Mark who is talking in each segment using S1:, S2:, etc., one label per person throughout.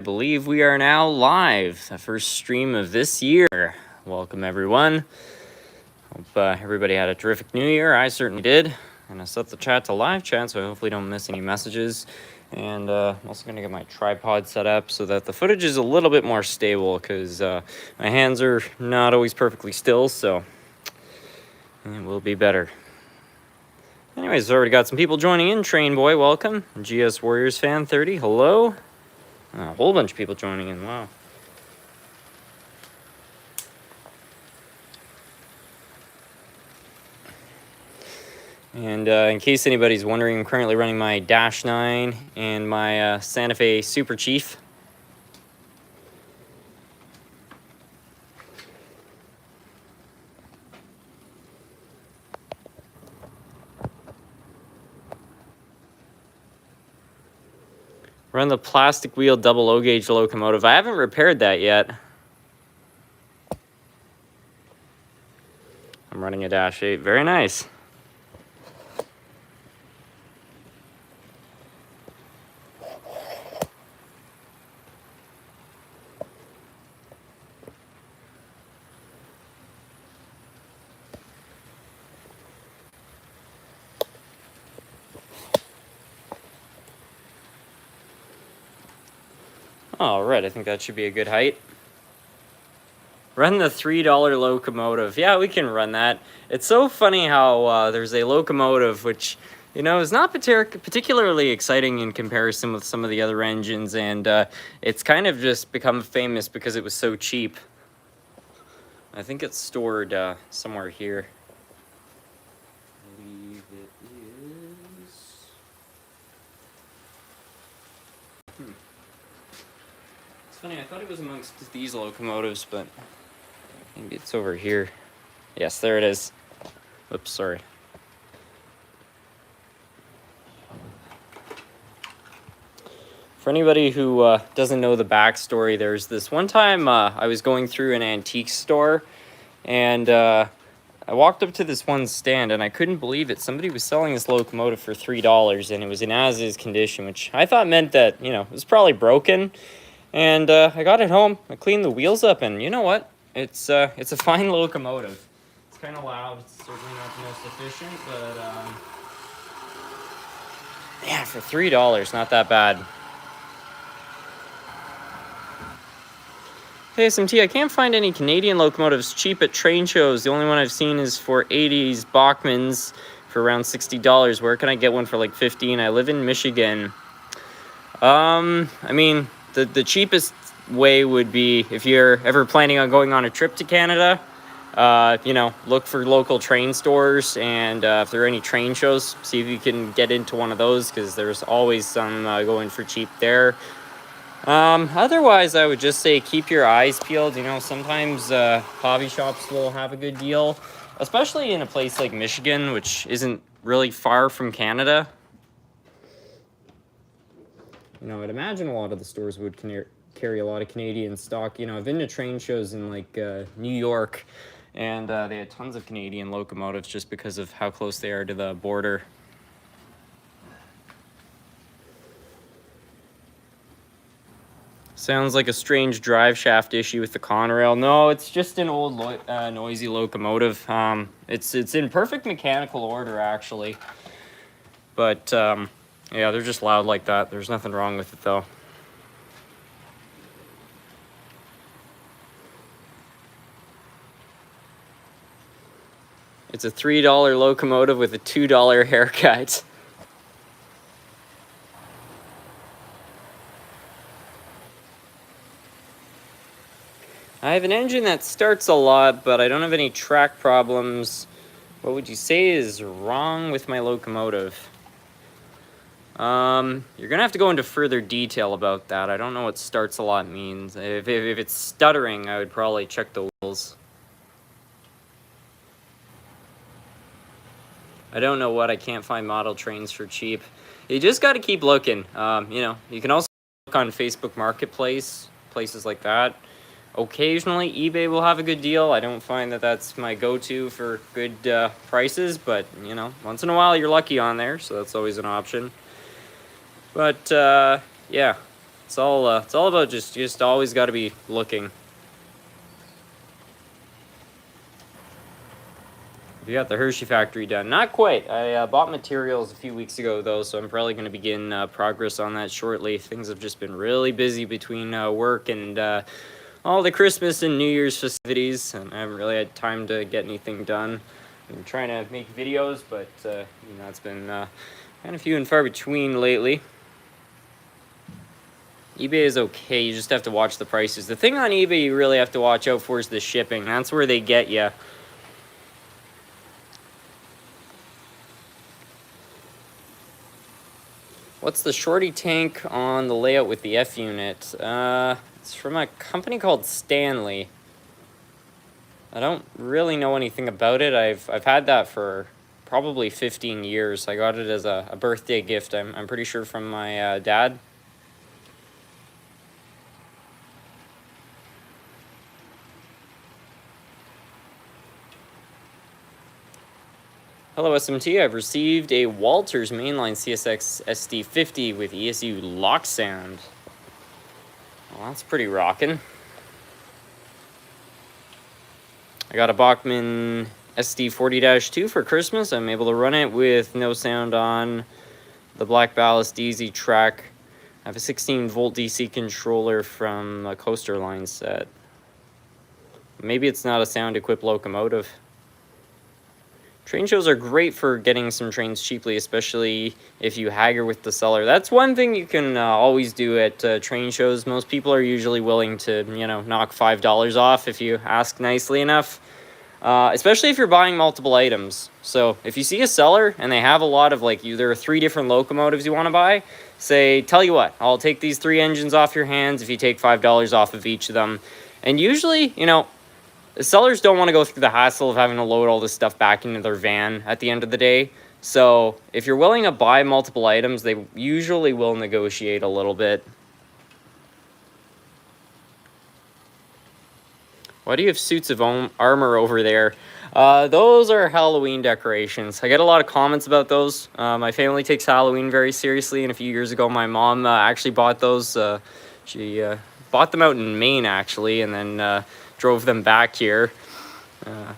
S1: I believe we are now live, the first stream of this year. Welcome, everyone. Hope everybody had a terrific new year. I certainly did. And I set the chat to live chat, so I hopefully don't miss any messages. And I'm also going to get my tripod set up so that the footage is a little bit more stable, because my hands are not always perfectly still, so it will be better. Anyways, already got some people joining in. Train Boy, welcome. GS Warriors Fan 30, hello. A whole bunch of people joining in, wow. And in case anybody's wondering, I'm currently running my Dash 9 and my Santa Fe Super Chief. Run the plastic wheel double low gauge locomotive. I haven't repaired that yet. I'm running a Dash 8. Very nice. All right, I think that should be a good height. Run the $3 locomotive. Yeah, we can run that. It's so funny how there's a locomotive which, you know, is not particularly exciting in comparison with some of the other engines, and it's kind of just become famous because it was so cheap. I think it's stored somewhere here. I believe it is. It's funny, I thought it was amongst these locomotives, but maybe it's over here. Yes, there it is. Oops, sorry. For anybody who doesn't know the backstory, there's this one time I was going through an antique store, and I walked up to this one stand, and I couldn't believe it. Somebody was selling this locomotive for $3, and it was in as-is condition, which I thought meant that, you know, it was probably broken. And I got it home, I cleaned the wheels up, and you know what? It's a fine locomotive. It's kind of loud, it's certainly not the most efficient, but yeah, for $3, not that bad. Hey SMT, I can't find any Canadian locomotives cheap at train shows. The only one I've seen is for 80s Bachmans for around $60. Where can I get one for like $15? I live in Michigan. I mean, the cheapest way would be, if you're ever planning on going on a trip to Canada, you know, look for local train stores, and if there are any train shows, see if you can get into one of those, because there's always some going for cheap there. Otherwise, I would just say keep your eyes peeled. You know, sometimes hobby shops will have a good deal, especially in a place like Michigan, which isn't really far from Canada. You know, I'd imagine a lot of the stores would carry a lot of Canadian stock. You know, I've been to train shows in like New York, and they had tons of Canadian locomotives just because of how close they are to the border. Sounds like a strange drive shaft issue with the Conrail. No, it's just an old noisy locomotive. It's in perfect mechanical order, actually. But yeah, they're just loud like that. There's nothing wrong with it, though. It's a $3 locomotive with a $2 haircut. I have an engine that starts a lot, but I don't have any track problems. What would you say is wrong with my locomotive? You're gonna have to go into further detail about that. I don't know what starts a lot means. If it's stuttering, I would probably check the wheels. I don't know what. I can't find model trains for cheap. You just got to keep looking. You know, you can also look on Facebook Marketplace, places like that. Occasionally, eBay will have a good deal. I don't find that that's my go-to for good prices, but, you know, once in a while you're lucky on there, so that's always an option. But, yeah, It's all about just always got to be looking. We got the Hershey factory done. Not quite. I bought materials a few weeks ago, though, so I'm probably going to begin progress on that shortly. Things have just been really busy between work and all the Christmas and New Year's festivities, and I haven't really had time to get anything done. I'm trying to make videos, but you know, it's been kind of few and far between lately. eBay is okay. You just have to watch the prices. The thing on eBay you really have to watch out for is the shipping. That's where they get you. What's the shorty tank on the layout with the F unit? It's from a company called Stanley. I don't really know anything about it. I've had that for probably 15 years. I got it as a birthday gift. I'm pretty sure from my dad. Hello SMT, I've received a Walters mainline CSX SD50 with ESU lock sound. Well, that's pretty rockin'. I got a Bachmann SD40-2 for Christmas. I'm able to run it with no sound on the Black Ballast DZ track. I have a 16-volt DC controller from a Coaster Line set. Maybe it's not a sound-equipped locomotive. Train shows are great for getting some trains cheaply, especially if you haggle with the seller. That's one thing you can always do at train shows. Most people are usually willing to, you know, knock $5 off if you ask nicely enough, especially if you're buying multiple items. So if you see a seller and they have a lot of, like, there are 3 different locomotives you want to buy, say, tell you what, I'll take these 3 engines off your hands if you take $5 off of each of them. And usually, you know, the sellers don't want to go through the hassle of having to load all this stuff back into their van at the end of the day. So if you're willing to buy multiple items, they usually will negotiate a little bit. Why do you have suits of armor over there? Those are Halloween decorations. I get a lot of comments about those. My family takes Halloween very seriously, and a few years ago my mom actually bought those. She bought them out in Maine, actually, and then drove them back here.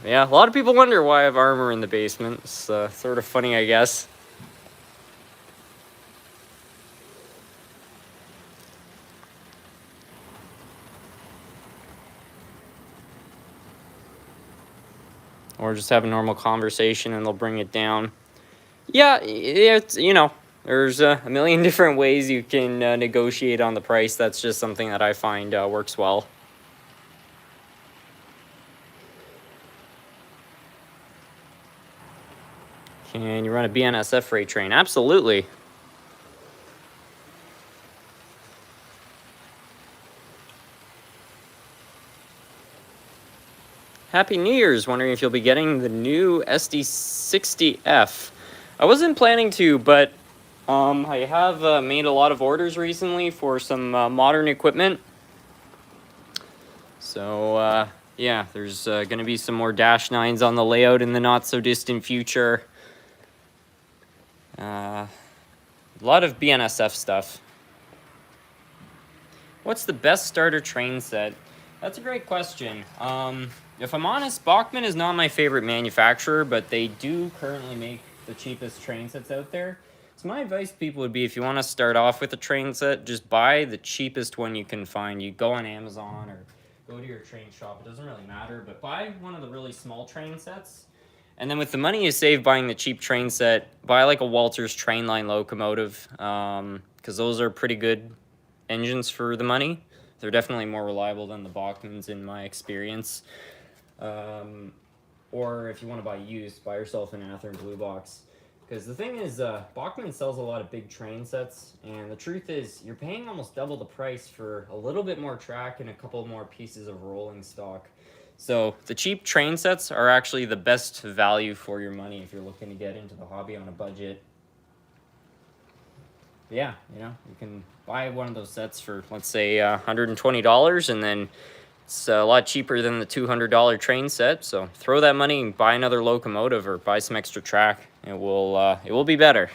S1: Yeah, a lot of people wonder why I have armor in the basement. It's sort of funny, I guess. Or just have a normal conversation and they'll bring it down. Yeah, it's, you know, there's a million different ways you can negotiate on the price. That's just something that I find works well. Can you run a BNSF freight train? Absolutely. Happy New Year's. Wondering if you'll be getting the new SD60F. I wasn't planning to, but I have made a lot of orders recently for some modern equipment. So, yeah, there's going to be some more Dash 9s on the layout in the not-so-distant future. A lot of BNSF stuff. What's the best starter train set? That's a great question. If I'm honest, Bachmann is not my favorite manufacturer, but they do currently make the cheapest train sets out there. So my advice to people would be, if you want to start off with a train set, just buy the cheapest one you can find. You go on Amazon or go to your train shop. It doesn't really matter, but buy one of the really small train sets. And then with the money you save buying the cheap train set, buy like a Walters Trainline locomotive, because those are pretty good engines for the money. They're definitely more reliable than the Bachmanns in my experience. Or if you want to buy used, buy yourself an Athearn Blue Box. Because the thing is, Bachmann sells a lot of big train sets, and the truth is, you're paying almost double the price for a little bit more track and a couple more pieces of rolling stock. So the cheap train sets are actually the best value for your money if you're looking to get into the hobby on a budget. But yeah, you know, you can buy one of those sets for, let's say, $120, and then it's a lot cheaper than the $200 train set. So throw that money and buy another locomotive or buy some extra track. It will be better.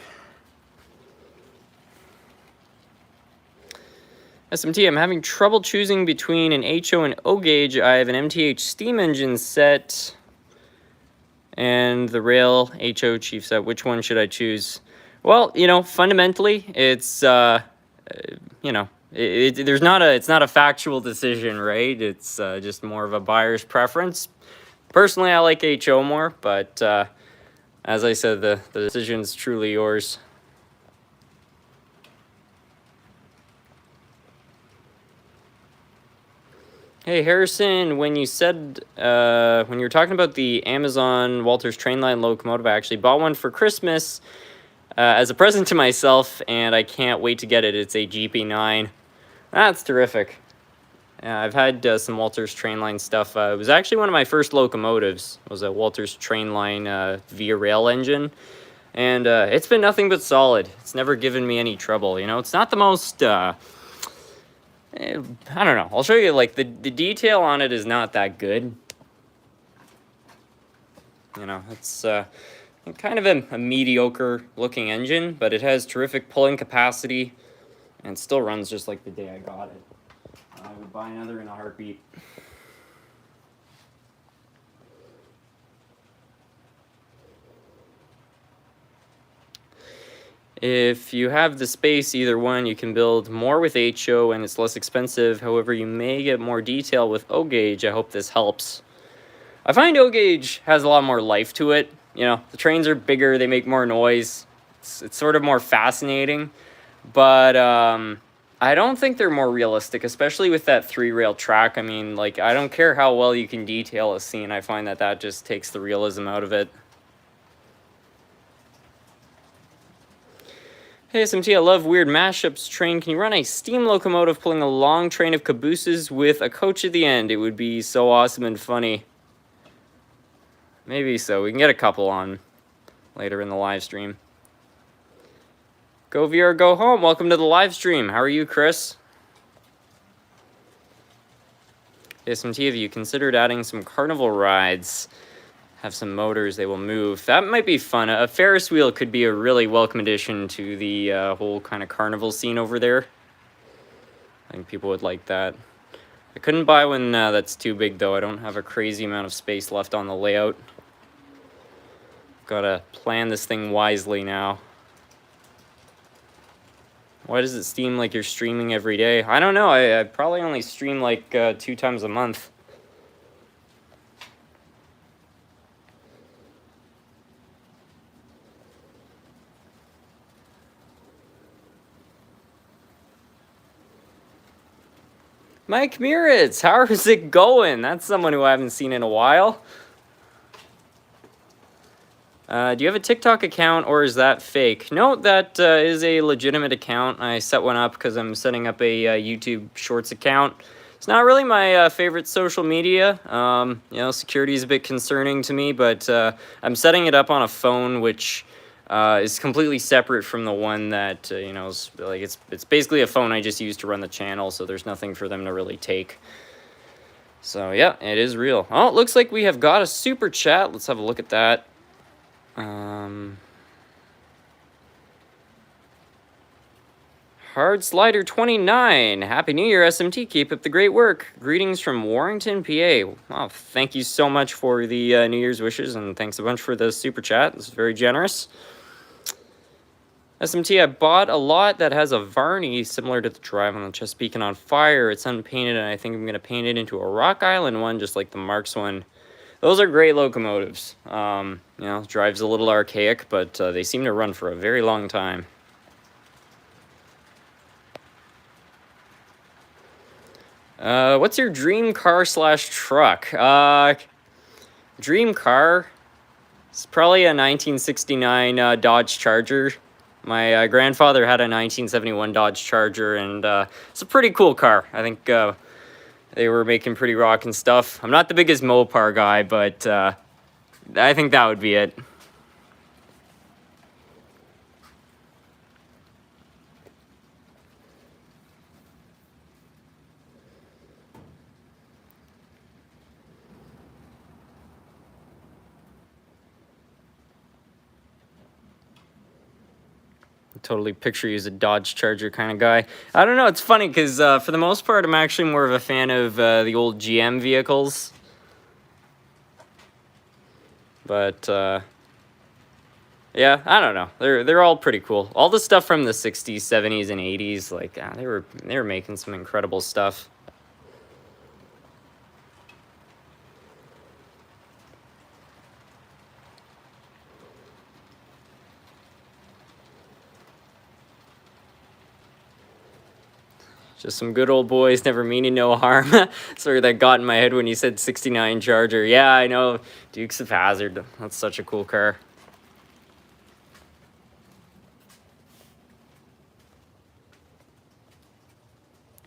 S1: SMT, I'm having trouble choosing between an HO and O gauge. I have an MTH steam engine set and the rail HO chief set. Which one should I choose? Well, fundamentally, it's it's not a factual decision, right? It's just more of a buyer's preference. Personally, I like HO more, but as I said, the decision is truly yours. Hey Harrison, when you said when you were talking about the Amazon Walters Trainline locomotive, I actually bought one for Christmas as a present to myself, and I can't wait to get it. It's a GP9. That's terrific. I've had some Walters Trainline stuff. It was actually one of my first locomotives. It was a Walters Trainline via rail engine, and it's been nothing but solid. It's never given me any trouble. It's not the most I don't know. I'll show you, like, the detail on it is not that good. It's kind of a mediocre looking engine, but it has terrific pulling capacity and still runs just like the day I got it. I would buy another in a heartbeat. If you have the space, either one, you can build more with HO and it's less expensive. However, you may get more detail with O gauge. I hope this helps. I find O gauge has a lot more life to it. The trains are bigger, they make more noise. It's sort of more fascinating. But I don't think they're more realistic, especially with that 3-rail track. I mean, like, I don't care how well you can detail a scene. I find that just takes the realism out of it. Hey SMT, I love weird mashups. Train, can you run a steam locomotive pulling a long train of cabooses with a coach at the end? It would be so awesome and funny. Maybe so. We can get a couple on later in the live stream. Go VR, go home. Welcome to the live stream. How are you, Chris? SMT, have you considered adding some carnival rides? Have some motors, they will move. That might be fun. A Ferris wheel could be a really welcome addition to the whole kind of carnival scene over there. I think people would like that. I couldn't buy one that's too big, though. I don't have a crazy amount of space left on the layout. Gotta plan this thing wisely now. Why does it seem like you're streaming every day? I don't know. I probably only stream like 2 times a month. Mike Muritz, how is it going? That's someone who I haven't seen in a while. Do you have a TikTok account or is that fake? No, that is a legitimate account. I set one up because I'm setting up a YouTube Shorts account. It's not really my favorite social media. Security is a bit concerning to me, but I'm setting it up on a phone which is completely separate from the one that is like it's basically a phone I just use to run the channel, so there's nothing for them to really take. So yeah, it is real. Oh, it looks like we have got a super chat. Let's have a look at that. Hard Slider 29. Happy New Year, SMT. Keep up the great work. Greetings from Warrington, PA. Oh, thank you so much for the New Year's wishes, and thanks a bunch for the super chat. This is very generous. SMT, I bought a lot that has a Varney similar to the drive on the Chesapeake and on fire. It's unpainted, and I think I'm going to paint it into a Rock Island one, just like the Marks one. Those are great locomotives. Drive's a little archaic, but they seem to run for a very long time. What's your dream car / truck? Dream car? It's probably a 1969 Dodge Charger. My grandfather had a 1971 Dodge Charger, and it's a pretty cool car. I think they were making pretty rockin' stuff. I'm not the biggest Mopar guy, but I think that would be it. Totally picture you as a Dodge Charger kind of guy. I don't know, it's funny because for the most part, I'm actually more of a fan of the old GM vehicles. But yeah, I don't know. They're all pretty cool. All the stuff from the 60s, 70s, and 80s, like they were making some incredible stuff. Just some good old boys, never meaning no harm. Sorry, that got in my head when you said 69 Charger. Yeah, I know. Dukes of Hazzard. That's such a cool car.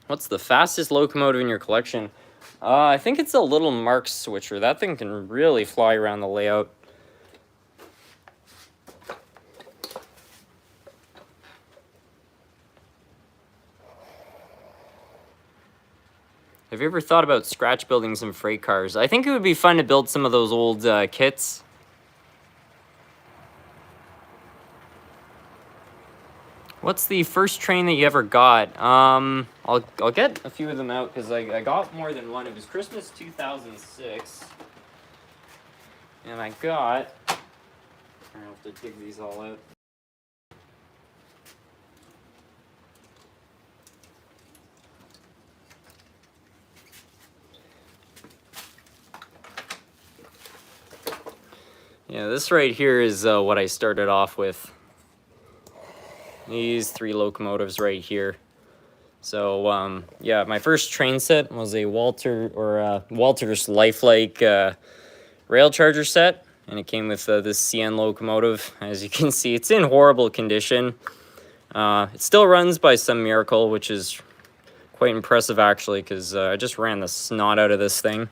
S1: What's the fastest locomotive in your collection? I think it's a little Marx switcher. That thing can really fly around the layout. Have you ever thought about scratch building some freight cars? I think it would be fun to build some of those old kits. What's the first train that you ever got? I'll get a few of them out because I got more than one. It was Christmas 2006. And I got... I'll have to dig these all out. Yeah, this right here is what I started off with. These 3 locomotives right here. So, yeah, my first train set was a Walter's Lifelike rail charger set. And it came with this CN locomotive. As you can see, it's in horrible condition. It still runs by some miracle, which is quite impressive, actually, because I just ran the snot out of this thing.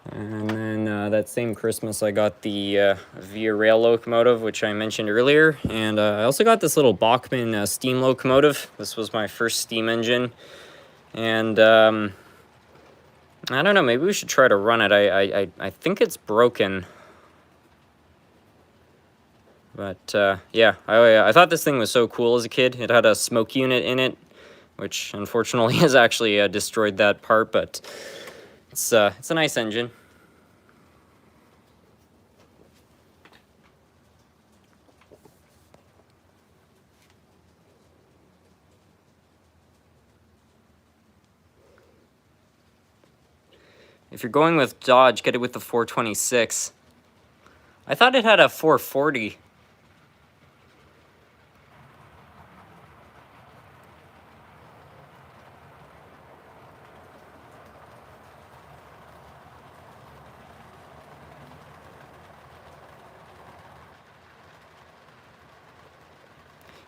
S1: And then that same Christmas, I got the Via Rail locomotive, which I mentioned earlier. And I also got this little Bachmann steam locomotive. This was my first steam engine. And I don't know, maybe we should try to run it. I think it's broken. But yeah, I thought this thing was so cool as a kid. It had a smoke unit in it, which unfortunately has actually destroyed that part, but it's a nice engine. If you're going with Dodge, get it with the 426. I thought it had a 440.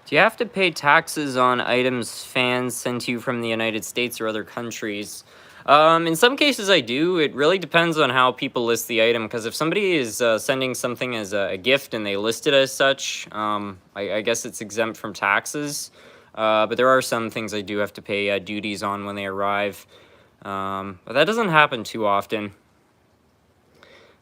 S1: Do you have to pay taxes on items fans sent to you from the United States or other countries? In some cases I do. It really depends on how people list the item, because if somebody is sending something as a gift and they list it as such, I guess it's exempt from taxes. But there are some things I do have to pay duties on when they arrive. But that doesn't happen too often.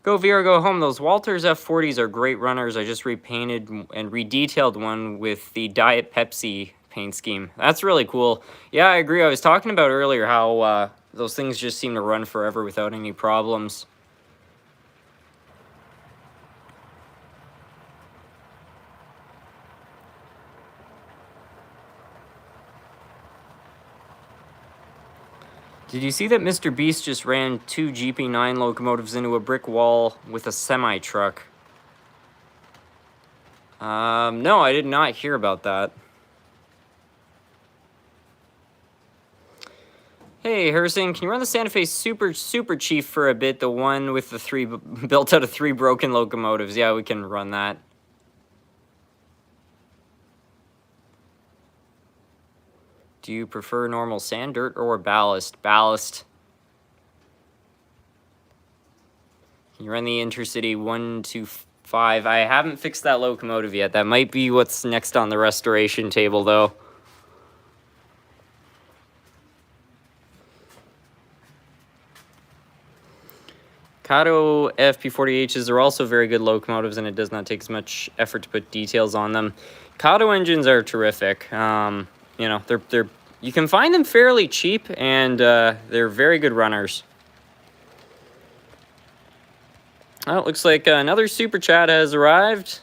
S1: Go Vera, go home. Those Walters F40s are great runners. I just repainted and redetailed one with the Diet Pepsi paint scheme. That's really cool. Yeah, I agree. I was talking about earlier how those things just seem to run forever without any problems. Did you see that Mr. Beast just ran 2 GP9 locomotives into a brick wall with a semi-truck? No, I did not hear about that. Hey, Harrison, can you run the Santa Fe Super Chief for a bit? The one with the 3, built out of 3 broken locomotives. Yeah, we can run that. Do you prefer normal sand, dirt, or ballast? Ballast. Can you run the Intercity 125? I haven't fixed that locomotive yet. That might be what's next on the restoration table, though. Kato FP40Hs are also very good locomotives, and it does not take as much effort to put details on them. Kato engines are terrific. You know, they're you can find them fairly cheap, and they're very good runners. Oh, it looks like another super chat has arrived.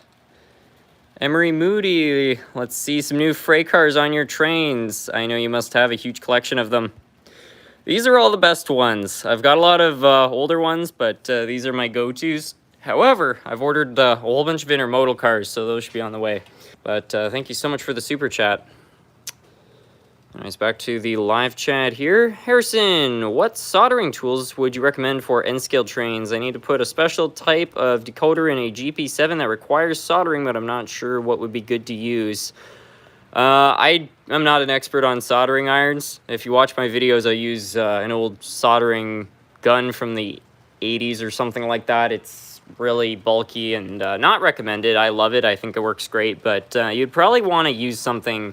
S1: Emery Moody, let's see some new freight cars on your trains. I know you must have a huge collection of them. These are all the best ones. I've got a lot of older ones, but these are my go-tos. However, I've ordered a whole bunch of intermodal cars, so those should be on the way. But thank you so much for the super chat. Anyways, back to the live chat here. Harrison, what soldering tools would you recommend for N-scale trains? I need to put a special type of decoder in a GP7 that requires soldering, but I'm not sure what would be good to use. I'm not an expert on soldering irons. If you watch my videos, I use an old soldering gun from the 80s or something like that. It's really bulky and not recommended. I love it. I think it works great, but you'd probably want to use something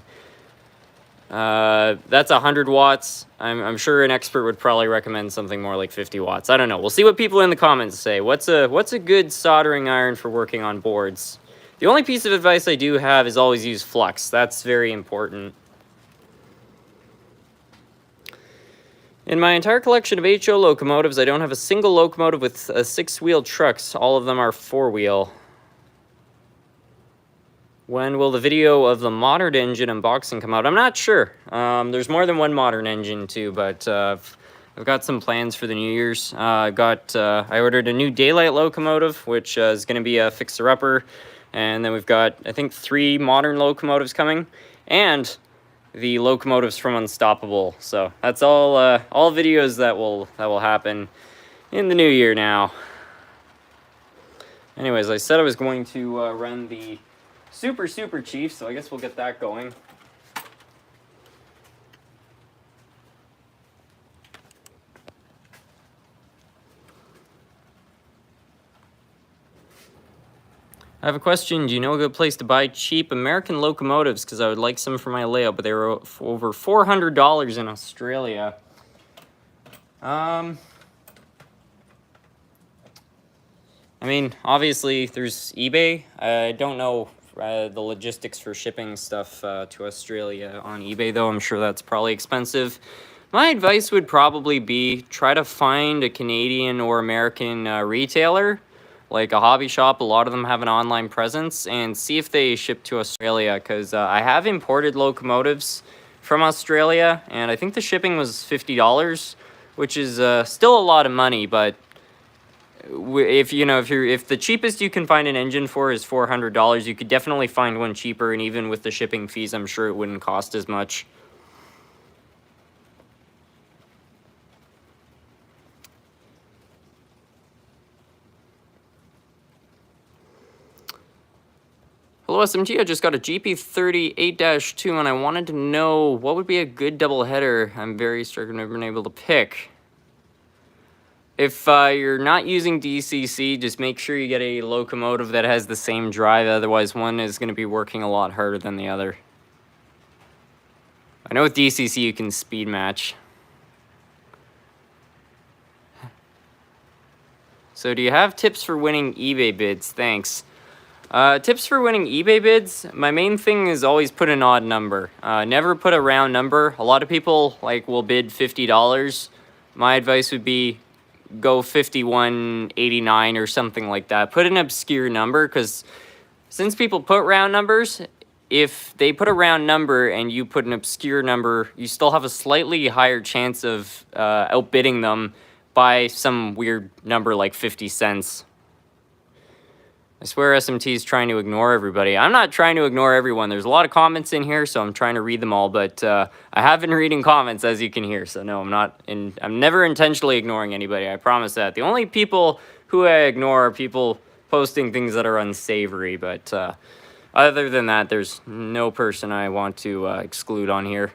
S1: that's 100 watts. I'm sure an expert would probably recommend something more like 50 watts. I don't know. We'll see what people in the comments say. What's a good soldering iron for working on boards? The only piece of advice I do have is always use flux. That's very important. In my entire collection of HO locomotives, I don't have a single locomotive with 6-wheel trucks. All of them are 4-wheel. When will the video of the modern engine unboxing come out? I'm not sure. There's more than one modern engine too, but I've got some plans for the New Year's. I ordered a new daylight locomotive, which is going to be a fixer-upper, and then we've got, I think, 3 modern locomotives coming, and the locomotives from Unstoppable. So that's all videos that will happen in the new year now. Anyways, I said I was going to run the Super Chief, so I guess we'll get that going. I have a question. Do you know a good place to buy cheap American locomotives? Because I would like some for my layout, but they were over $400 in Australia. I mean, obviously, there's eBay. I don't know the logistics for shipping stuff to Australia on eBay, though. I'm sure that's probably expensive. My advice would probably be try to find a Canadian or American retailer, like a hobby shop. A lot of them have an online presence, and see if they ship to Australia, because I have imported locomotives from Australia, and I think the shipping was $50, which is still a lot of money, but if the cheapest you can find an engine for is $400, you could definitely find one cheaper, and even with the shipping fees, I'm sure it wouldn't cost as much. Hello SMT, I just got a GP38-2 and I wanted to know what would be a good double header. I'm very struggling, I've been able to pick. If you're not using DCC, just make sure you get a locomotive that has the same drive, otherwise one is going to be working a lot harder than the other. I know with DCC you can speed match. So do you have tips for winning eBay bids? Thanks. Tips for winning eBay bids, my main thing is always put an odd number. Never put a round number. A lot of people will bid $50. My advice would be go 51.89 or something like that. Put an obscure number, because since people put round numbers, if they put a round number and you put an obscure number, you still have a slightly higher chance of outbidding them by some weird number like 50 cents. I swear SMT is trying to ignore everybody. I'm not trying to ignore everyone. There's a lot of comments in here, so I'm trying to read them all, but I have been reading comments, as you can hear, so no, I'm never intentionally ignoring anybody, I promise that. The only people who I ignore are people posting things that are unsavory, but other than that, there's no person I want to exclude on here.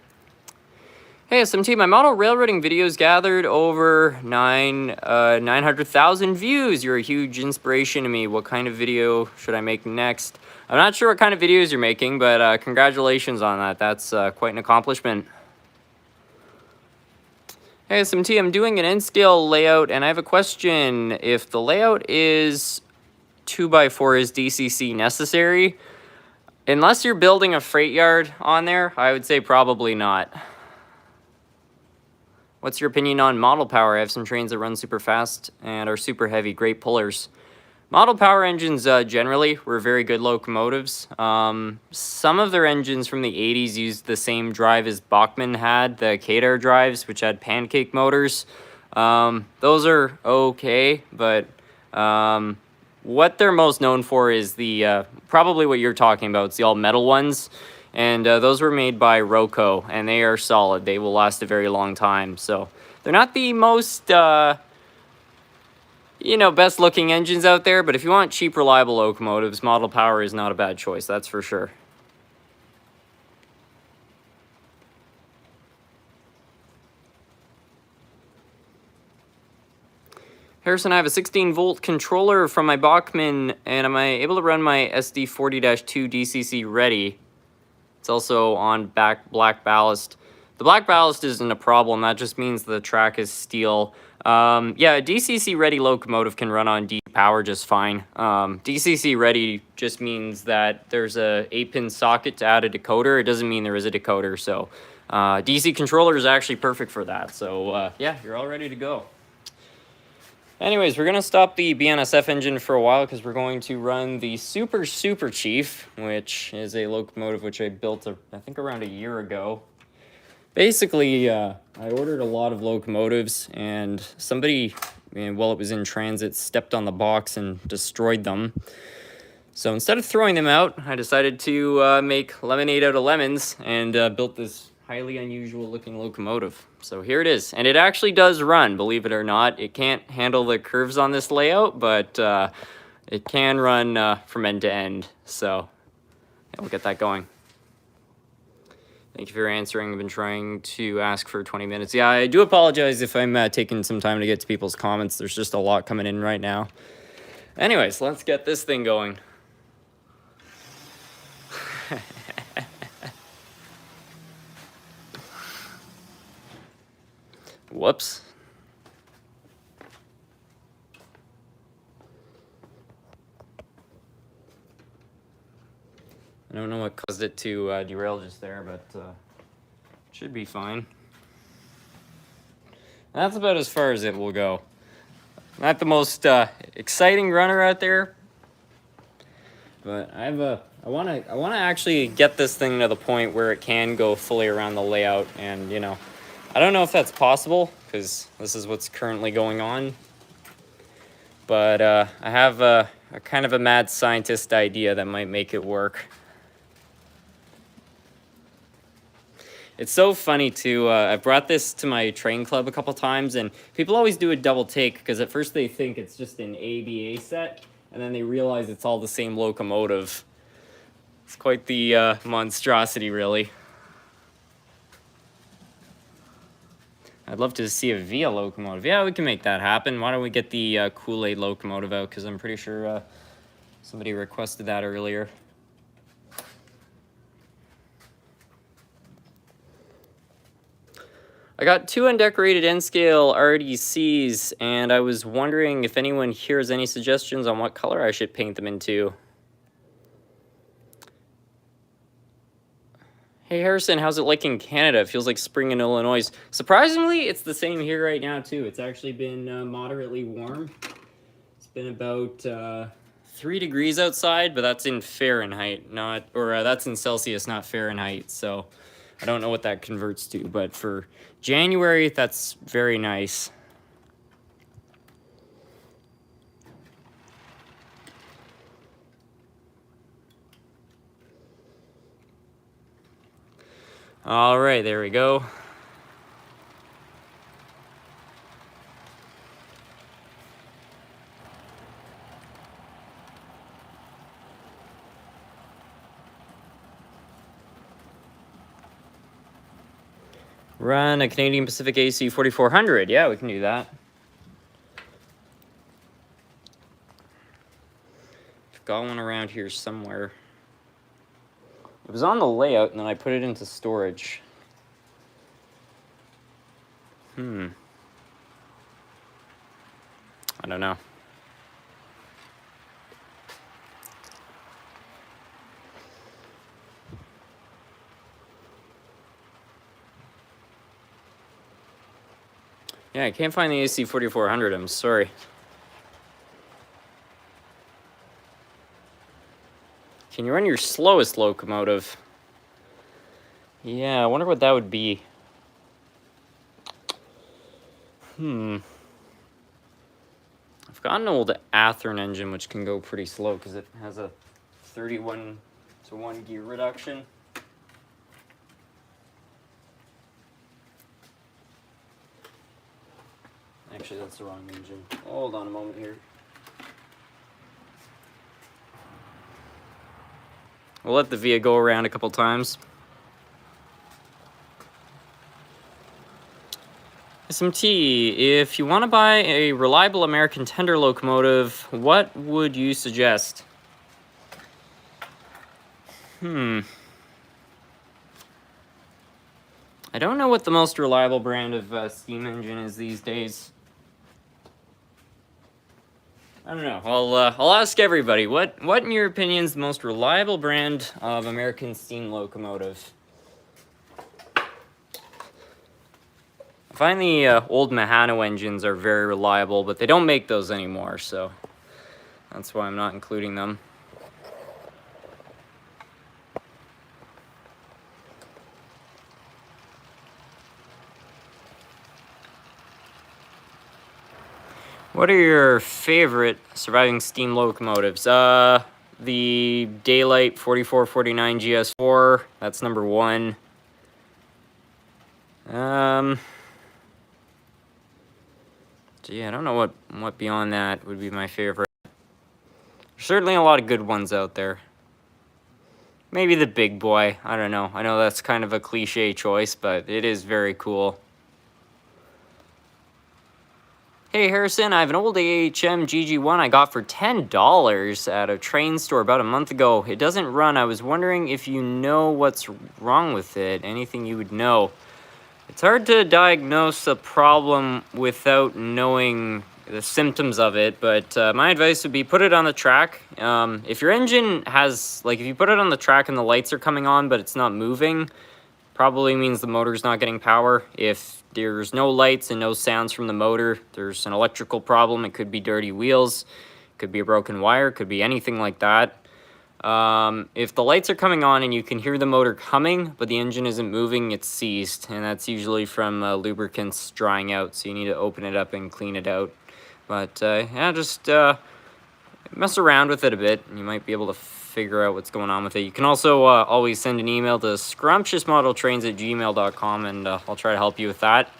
S1: Hey SMT, my model railroading videos gathered over 900,000 views. You're a huge inspiration to me. What kind of video should I make next? I'm not sure what kind of videos you're making, but congratulations on that. That's quite an accomplishment. Hey SMT, I'm doing an N-scale layout, and I have a question. If the layout is 2x4, is DCC necessary? Unless you're building a freight yard on there, I would say probably not. What's your opinion on model power? I have some trains that run super fast and are super heavy, great pullers. Model power engines generally were very good locomotives. Some of their engines from the 80s used the same drive as Bachmann had, the Kadar drives, which had pancake motors. Those are okay, but what they're most known for is the probably what you're talking about. It's the all metal ones, and those were made by Roco, and they are solid. They will last a very long time. So they're not the most best looking engines out there, but if you want cheap, reliable locomotives, model power is not a bad choice, that's for sure. Harrison, I have a 16-volt controller from my Bachmann, and am I able to run my SD40-2 DCC ready? It's also on black ballast. The black ballast isn't a problem. That just means the track is steel. Yeah, a DCC ready locomotive can run on DC power just fine. DCC ready just means that there's a 8-pin socket to add a decoder. It doesn't mean there is a decoder. So DC controller is actually perfect for that. So yeah, you're all ready to go. Anyways, we're going to stop the BNSF engine for a while because we're going to run the Super Chief, which is a locomotive which I built, I think, around a year ago. Basically, I ordered a lot of locomotives, and somebody, while it was in transit, stepped on the box and destroyed them. So instead of throwing them out, I decided to make lemonade out of lemons and built this highly unusual looking locomotive. So here it is, and it actually does run, believe it or not. It can't handle the curves on this layout, but it can run from end to end. So yeah, we'll get that going. Thank you for answering. I've been trying to ask for 20 minutes. Yeah, I do apologize if I'm taking some time to get to people's comments. There's just a lot coming in right now. Anyways, let's get this thing going. Whoops. I don't know what caused it to derail just there, but should be fine. That's about as far as it will go. Not the most exciting runner out there, but I want to actually get this thing to the point where it can go fully around the layout, and I don't know if that's possible because this is what's currently going on. But I have a kind of a mad scientist idea that might make it work. It's so funny too. I've brought this to my train club a couple times, and people always do a double take because at first they think it's just an ABA set, and then they realize it's all the same locomotive. It's quite the monstrosity, really. I'd love to see a VIA locomotive. Yeah, we can make that happen. Why don't we get the Kool-Aid locomotive out? Because I'm pretty sure somebody requested that earlier. I got 2 undecorated N-scale RDCs, and I was wondering if anyone here has any suggestions on what color I should paint them into. Hey Harrison, how's it like in Canada? It feels like spring in Illinois. Surprisingly, it's the same here right now too. It's actually been moderately warm. It's been about 3 degrees outside, but that's in Fahrenheit, that's in Celsius, not Fahrenheit. So I don't know what that converts to, but for January, that's very nice. All right, there we go. Run a Canadian Pacific AC 4400. Yeah, we can do that. I've got one around here somewhere. It was on the layout, and then I put it into storage. I don't know. Yeah, I can't find the AC 4400, I'm sorry. Can you run your slowest locomotive? Yeah, I wonder what that would be. I've got an old Athearn engine which can go pretty slow because it has a 31-to-1 gear reduction. Actually, that's the wrong engine. Hold on a moment here. We'll let the VIA go around a couple times. SMT, if you want to buy a reliable American tender locomotive, what would you suggest? I don't know what the most reliable brand of steam engine is these days. I don't know. I'll ask everybody. What in your opinion is the most reliable brand of American steam locomotive? I find the old Mahano engines are very reliable, but they don't make those anymore, so that's why I'm not including them. What are your favorite surviving steam locomotives? The Daylight 4449 GS4, that's number 1. Gee, I don't know what beyond that would be my favorite. There's certainly a lot of good ones out there. Maybe the Big Boy, I don't know. I know that's kind of a cliche choice, but it is very cool. Hey Harrison, I have an old AHM GG1 I got for $10 at a train store about a month ago. It doesn't run. I was wondering if you know what's wrong with it. Anything you would know. It's hard to diagnose a problem without knowing the symptoms of it, but my advice would be put it on the track. If your engine has, like if you put it on the track and the lights are coming on but it's not moving, probably means the motor's not getting power. If there's no lights and no sounds from the motor, there's an electrical problem. It could be dirty wheels, could be a broken wire, could be anything like that. If the lights are coming on and you can hear the motor coming, but the engine isn't moving, it's seized. And that's usually from lubricants drying out, so you need to open it up and clean it out. But yeah, just mess around with it a bit, and you might be able to figure out what's going on with it. You can also always send an email to scrumptiousmodeltrains@gmail.com, and I'll try to help you with that.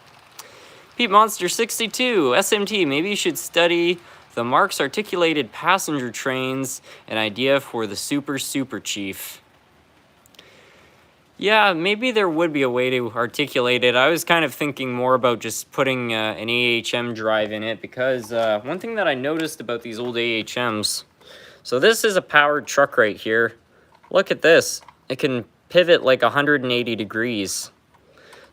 S1: Pete Monster 62, SMT, maybe you should study the Marx articulated passenger trains, an idea for the Super Chief. Yeah, maybe there would be a way to articulate it. I was kind of thinking more about just putting an AHM drive in it, because one thing that I noticed about these old AHMs, so this is a powered truck right here. Look at this. It can pivot like 180 degrees.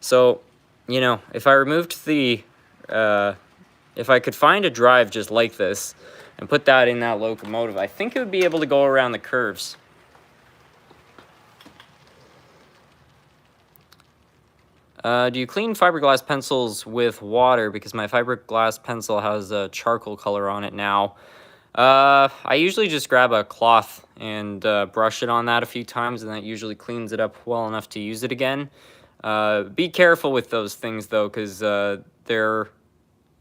S1: So, you know, if I removed the, if I could find a drive just like this and put that in that locomotive, I think it would be able to go around the curves. Do you clean fiberglass pencils with water? Because my fiberglass pencil has a charcoal color on it now. I usually just grab a cloth and brush it on that a few times, and that usually cleans it up well enough to use it again. Be careful with those things though, because they're,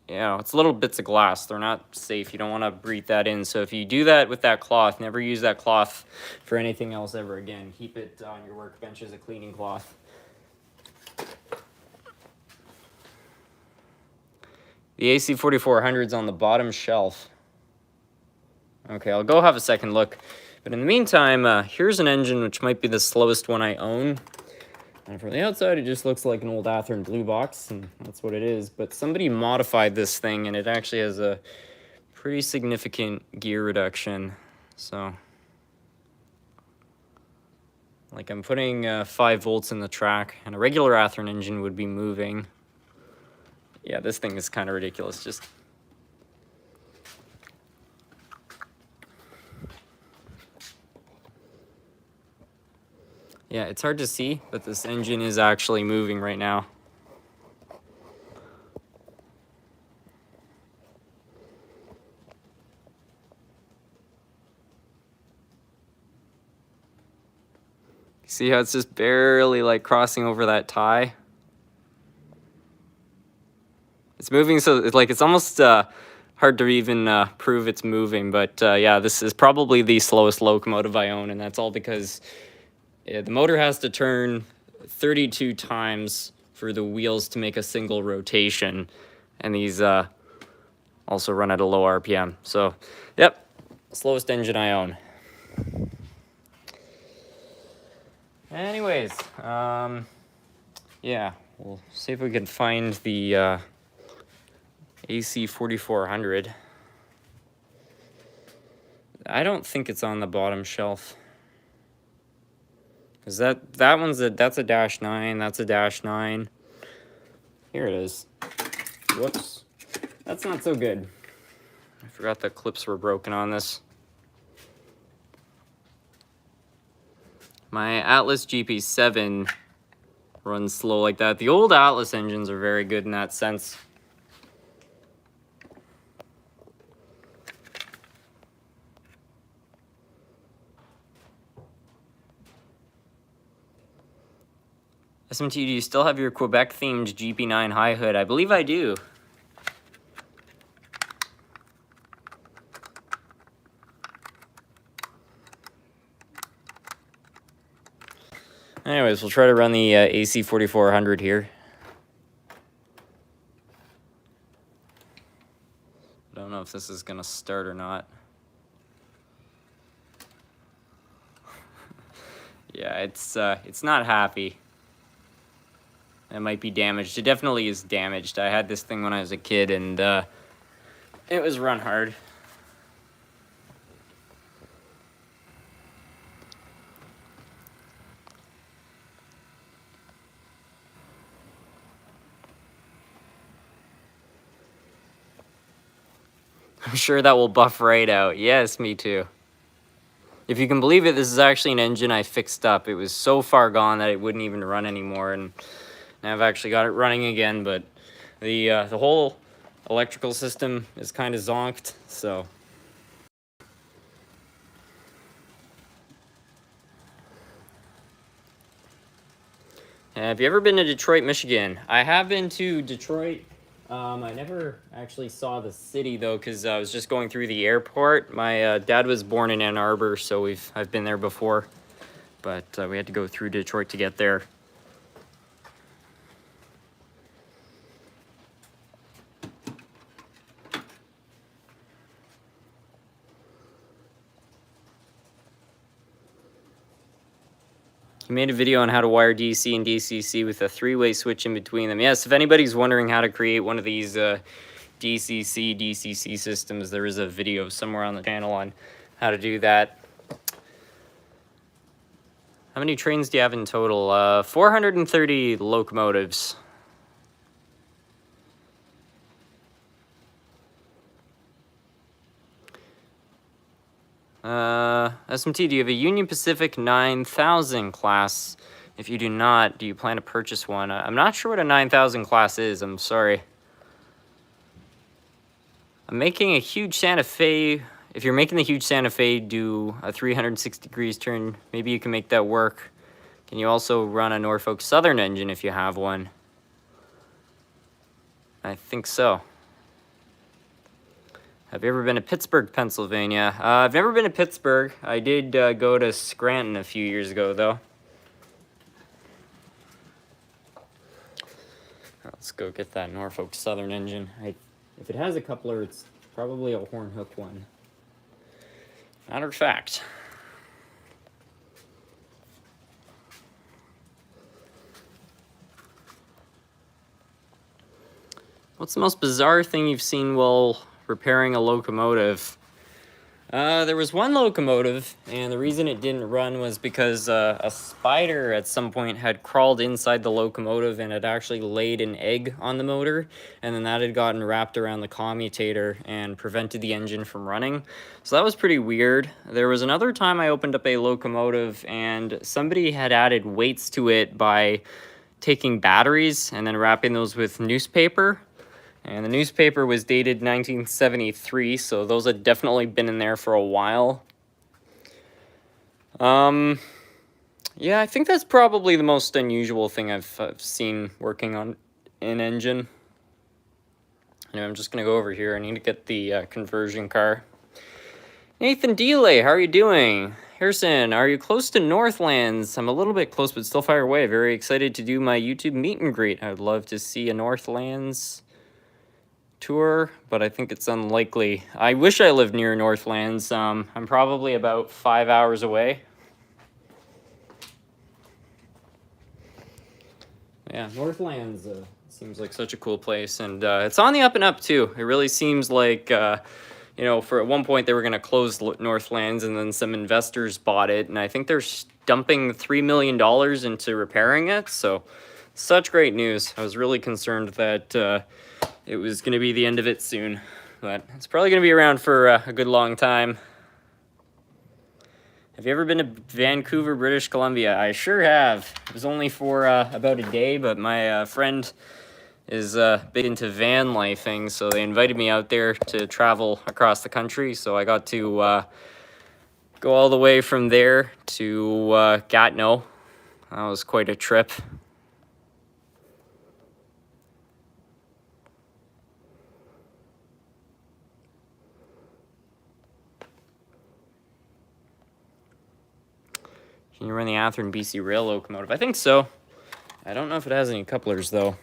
S1: you know, it's little bits of glass. They're not safe. You don't want to breathe that in. So if you do that with that cloth, never use that cloth for anything else ever again. Keep it on your workbench as a cleaning cloth. The AC 4400's on the bottom shelf. Okay, I'll go have a second look. But in the meantime, here's an engine which might be the slowest one I own. And from the outside, it just looks like an old Athearn blue box, and that's what it is. But somebody modified this thing, and it actually has a pretty significant gear reduction. So, like, I'm putting 5 volts in the track, and a regular Athearn engine would be moving. Yeah, this thing is kind of ridiculous. Just yeah, it's hard to see, but this engine is actually moving right now. See how it's just barely like crossing over that tie? It's moving, so it's like it's almost hard to even prove it's moving. But yeah, this is probably the slowest locomotive I own, and that's all because the motor has to turn 32 times for the wheels to make a single rotation, and these also run at a low RPM. So, yep, slowest engine I own. Anyways, yeah, we'll see if we can find the AC 4400. I don't think it's on the bottom shelf. Cause that's a -9, that's a -9. Here it is. Whoops. That's not so good. I forgot the clips were broken on this. My Atlas GP7 runs slow like that. The old Atlas engines are very good in that sense. SMT, do you still have your Quebec-themed GP9 high hood? I believe I do. Anyways, we'll try to run the AC 4400 here. I don't know if this is gonna start or not. Yeah, it's not happy. It might be damaged. It definitely is damaged. I had this thing when I was a kid, and it was run hard. I'm sure that will buff right out. Yes, me too. If you can believe it, this is actually an engine I fixed up. It was so far gone that it wouldn't even run anymore, and now I've actually got it running again, but the whole electrical system is kind of zonked, so. Have you ever been to Detroit, Michigan? I have been to Detroit. I never actually saw the city though, because I was just going through the airport. My dad was born in Ann Arbor, so I've been there before, but we had to go through Detroit to get there. He made a video on how to wire DC and DCC with a 3-way switch in between them. Yes, if anybody's wondering how to create one of these DCC systems, there is a video somewhere on the channel on how to do that. How many trains do you have in total? 430 locomotives. SMT, do you have a Union Pacific 9000 class? If you do not, do you plan to purchase one? I'm not sure what a 9000 class is, I'm sorry. I'm making a huge Santa Fe. If you're making the huge Santa Fe do a 360 degrees turn, maybe you can make that work. Can you also run a Norfolk Southern engine if you have one? I think so. Have you ever been to Pittsburgh, Pennsylvania? I've never been to Pittsburgh. I did go to Scranton a few years ago, though. Let's go get that Norfolk Southern engine. If it has a coupler, it's probably a horn hook one. Matter of fact. What's the most bizarre thing you've seen while repairing a locomotive? There was one locomotive, and the reason it didn't run was because a spider at some point had crawled inside the locomotive and had actually laid an egg on the motor, and then that had gotten wrapped around the commutator and prevented the engine from running. So that was pretty weird. There was another time I opened up a locomotive and somebody had added weights to it by taking batteries and then wrapping those with newspaper. And the newspaper was dated 1973, so those had definitely been in there for a while. Yeah, I think that's probably the most unusual thing I've seen working on an engine. Anyway, I'm just going to go over here. I need to get the conversion car. Nathan Delay, how are you doing? Harrison, are you close to Northlands? I'm a little bit close, but still fire away. Very excited to do my YouTube meet and greet. I would love to see a Northlands tour, but I think it's unlikely. I wish I lived near Northlands. I'm probably about 5 hours away. Yeah, Northlands seems like such a cool place, and it's on the up and up too. It really seems like you know, for at one point they were going to close Northlands, and then some investors bought it, and I think they're dumping $3 million into repairing it. So, such great news. I was really concerned that it was going to be the end of it soon, but it's probably going to be around for a good long time. Have you ever been to Vancouver, British Columbia? I sure have. It was only for about a day, but my friend is big into van lifing, so they invited me out there to travel across the country. So I got to go all the way from there to Gatineau. That was quite a trip. Can you run the Atherton BC Rail locomotive? I think so. I don't know if it has any couplers though.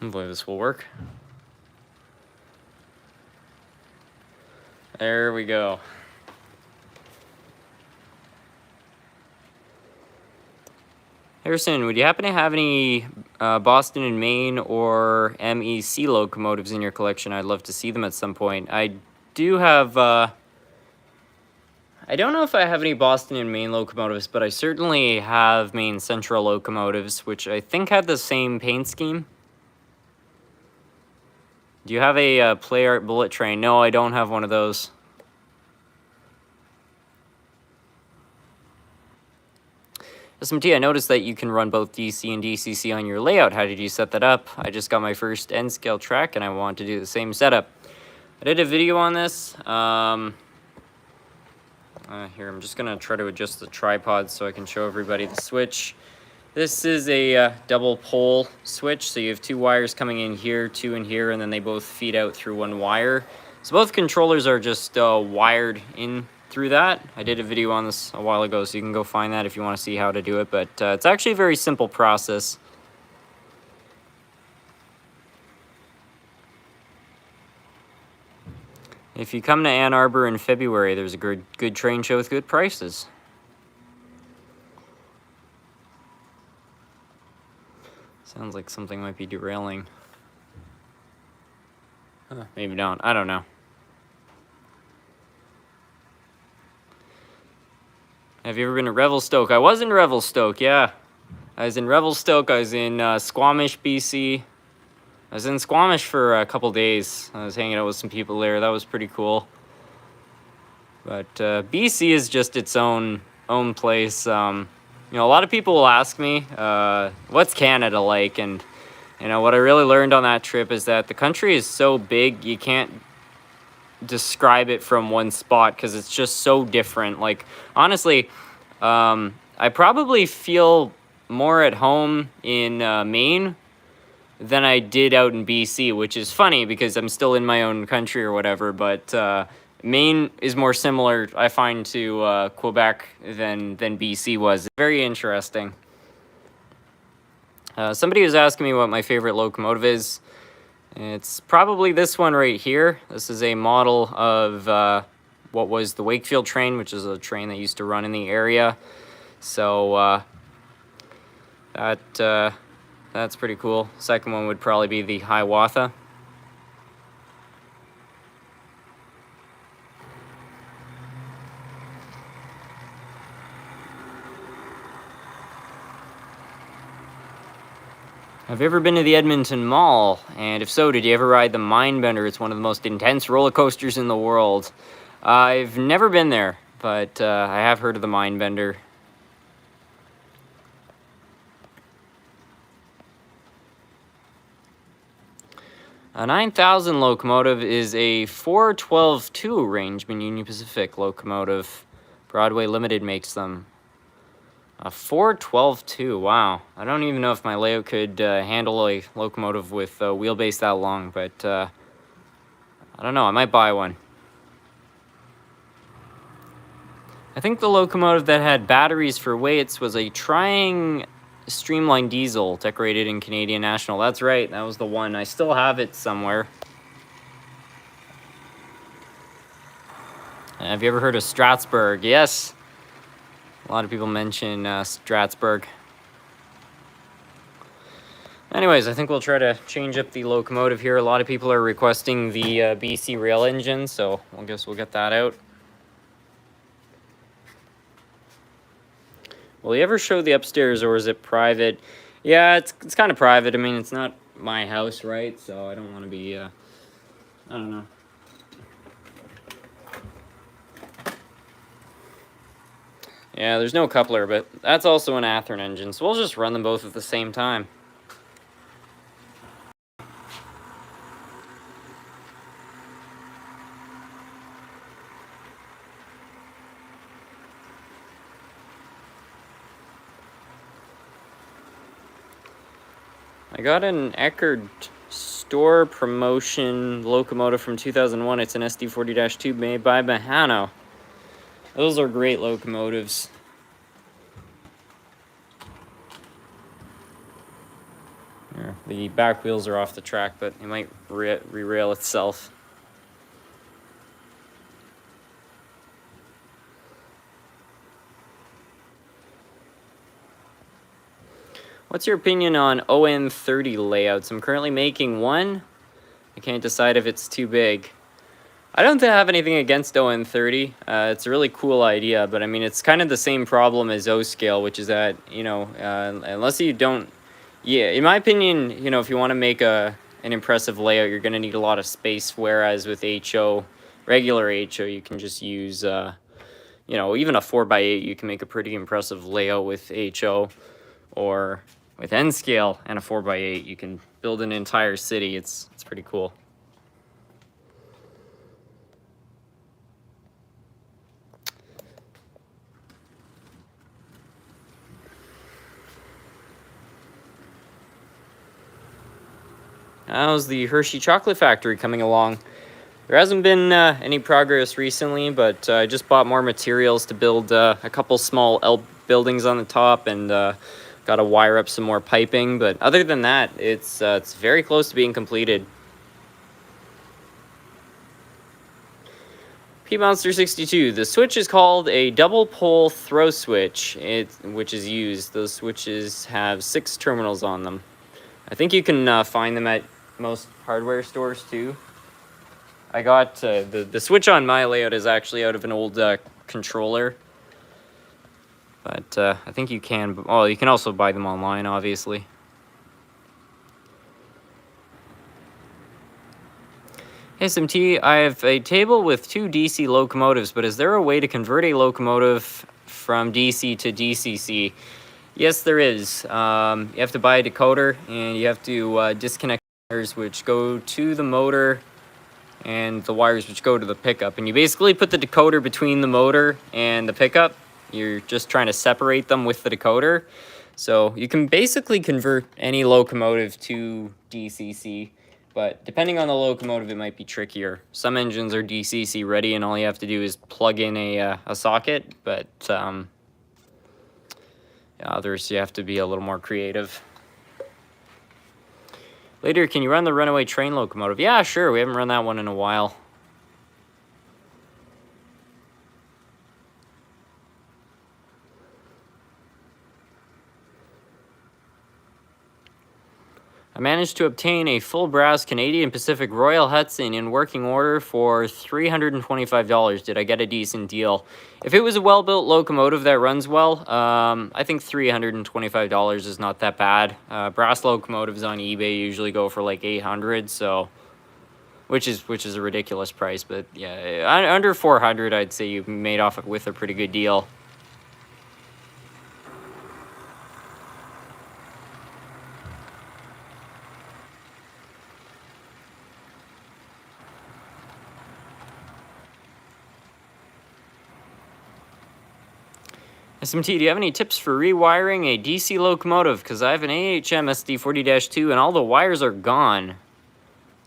S1: Hopefully this will work. There we go. Harrison, would you happen to have any Boston and Maine or MEC locomotives in your collection? I'd love to see them at some point. I do have... I don't know if I have any Boston and Maine locomotives, but I certainly have Maine Central locomotives, which I think had the same paint scheme. Do you have a Play Art bullet train? No, I don't have one of those. SMT, I noticed that you can run both DC and DCC on your layout. How did you set that up? I just got my first N-scale track and I want to do the same setup. I did a video on this. Here, I'm just gonna try to adjust the tripod so I can show everybody the switch. This is a double pole switch, so you have two wires coming in here, two in here, and then they both feed out through one wire. So both controllers are just wired in through that. I did a video on this a while ago, so you can go find that if you want to see how to do it, but it's actually a very simple process. If you come to Ann Arbor in February, there's a good train show with good prices. Sounds like something might be derailing. Maybe not. I don't know. Have you ever been to Revelstoke? I was in Revelstoke, yeah. I was in Revelstoke. I was in Squamish, BC. I was in Squamish for a couple days. I was hanging out with some people there. That was pretty cool. But BC is just its own place. You know, a lot of people will ask me, what's Canada like? And, you know, what I really learned on that trip is that the country is so big, you can't describe it from one spot because it's just so different. Like, honestly, I probably feel more at home in Maine than I did out in BC, which is funny because I'm still in my own country or whatever, but Maine is more similar, I find, to Quebec than BC was. Very interesting. Somebody was asking me what my favorite locomotive is. It's probably this one right here. This is a model of what was the Wakefield train, which is a train that used to run in the area. So that's pretty cool. Second one would probably be the Hiawatha. Have you ever been to the Edmonton Mall? And if so, did you ever ride the Mindbender? It's one of the most intense roller coasters in the world. I've never been there, but I have heard of the Mindbender. A 9000 locomotive is a 412-2 arrangement Union Pacific locomotive. Broadway Limited makes them. A 412-2, wow. I don't even know if my layout could handle a locomotive with a wheelbase that long, but I don't know, I might buy one. I think the locomotive that had batteries for weights was a Triang Streamline Diesel, decorated in Canadian National. That's right, that was the one. I still have it somewhere. Have you ever heard of Strasbourg? Yes. A lot of people mention Strasbourg. Anyways, I think we'll try to change up the locomotive here. A lot of people are requesting the BC rail engine, so I guess we'll get that out. Will you ever show the upstairs, or is it private? Yeah, it's kind of private. I mean, it's not my house, right? So I don't want to be, I don't know. Yeah, there's no coupler, but that's also an Athearn engine, so we'll just run them both at the same time. I got an Eckerd store promotion locomotive from 2001. It's an SD40-2 made by Mahano. Those are great locomotives. Here, the back wheels are off the track, but it might re-rail itself. What's your opinion on ON30 layouts? I'm currently making one. I can't decide if it's too big. I don't have anything against ON30. It's a really cool idea, but I mean, it's kind of the same problem as O-scale, which is that, you know, unless you don't... Yeah, in my opinion, you know, if you want to make an impressive layout, you're going to need a lot of space, whereas with HO, regular HO, you can just use, you know, even a 4x8, you can make a pretty impressive layout with HO, or with N-scale and a 4x8, you can build an entire city. It's pretty cool. How's the Hershey Chocolate Factory coming along? There hasn't been any progress recently, but I just bought more materials to build a couple small L buildings on the top, and got to wire up some more piping. But other than that, it's very close to being completed. P-Monster62, the switch is called a double pole throw switch, which is used. Those switches have 6 terminals on them. I think you can find them at most hardware stores too. I got the switch on my layout is actually out of an old controller, but I think you can. Oh, you can also buy them online, obviously. Hey SMT, I have a table with 2 DC locomotives, but is there a way to convert a locomotive from DC to DCC? Yes, there is. You have to buy a decoder, and you have to disconnect wires which go to the motor and the wires which go to the pickup. And you basically put the decoder between the motor and the pickup. You're just trying to separate them with the decoder. So you can basically convert any locomotive to DCC, but depending on the locomotive, it might be trickier. Some engines are DCC ready, and all you have to do is plug in a socket, but others, you have to be a little more creative. Later, can you run the Runaway train locomotive? Yeah, sure. We haven't run that one in a while. I managed to obtain a full brass Canadian Pacific Royal Hudson in working order for $325. Did I get a decent deal? If it was a well-built locomotive that runs well, I think $325 is not that bad. Brass locomotives on eBay usually go for like $800, so which is a ridiculous price. But yeah, under $400, I'd say you made off with a pretty good deal. SMT, do you have any tips for rewiring a DC locomotive? Because I have an AHM SD40-2 and all the wires are gone.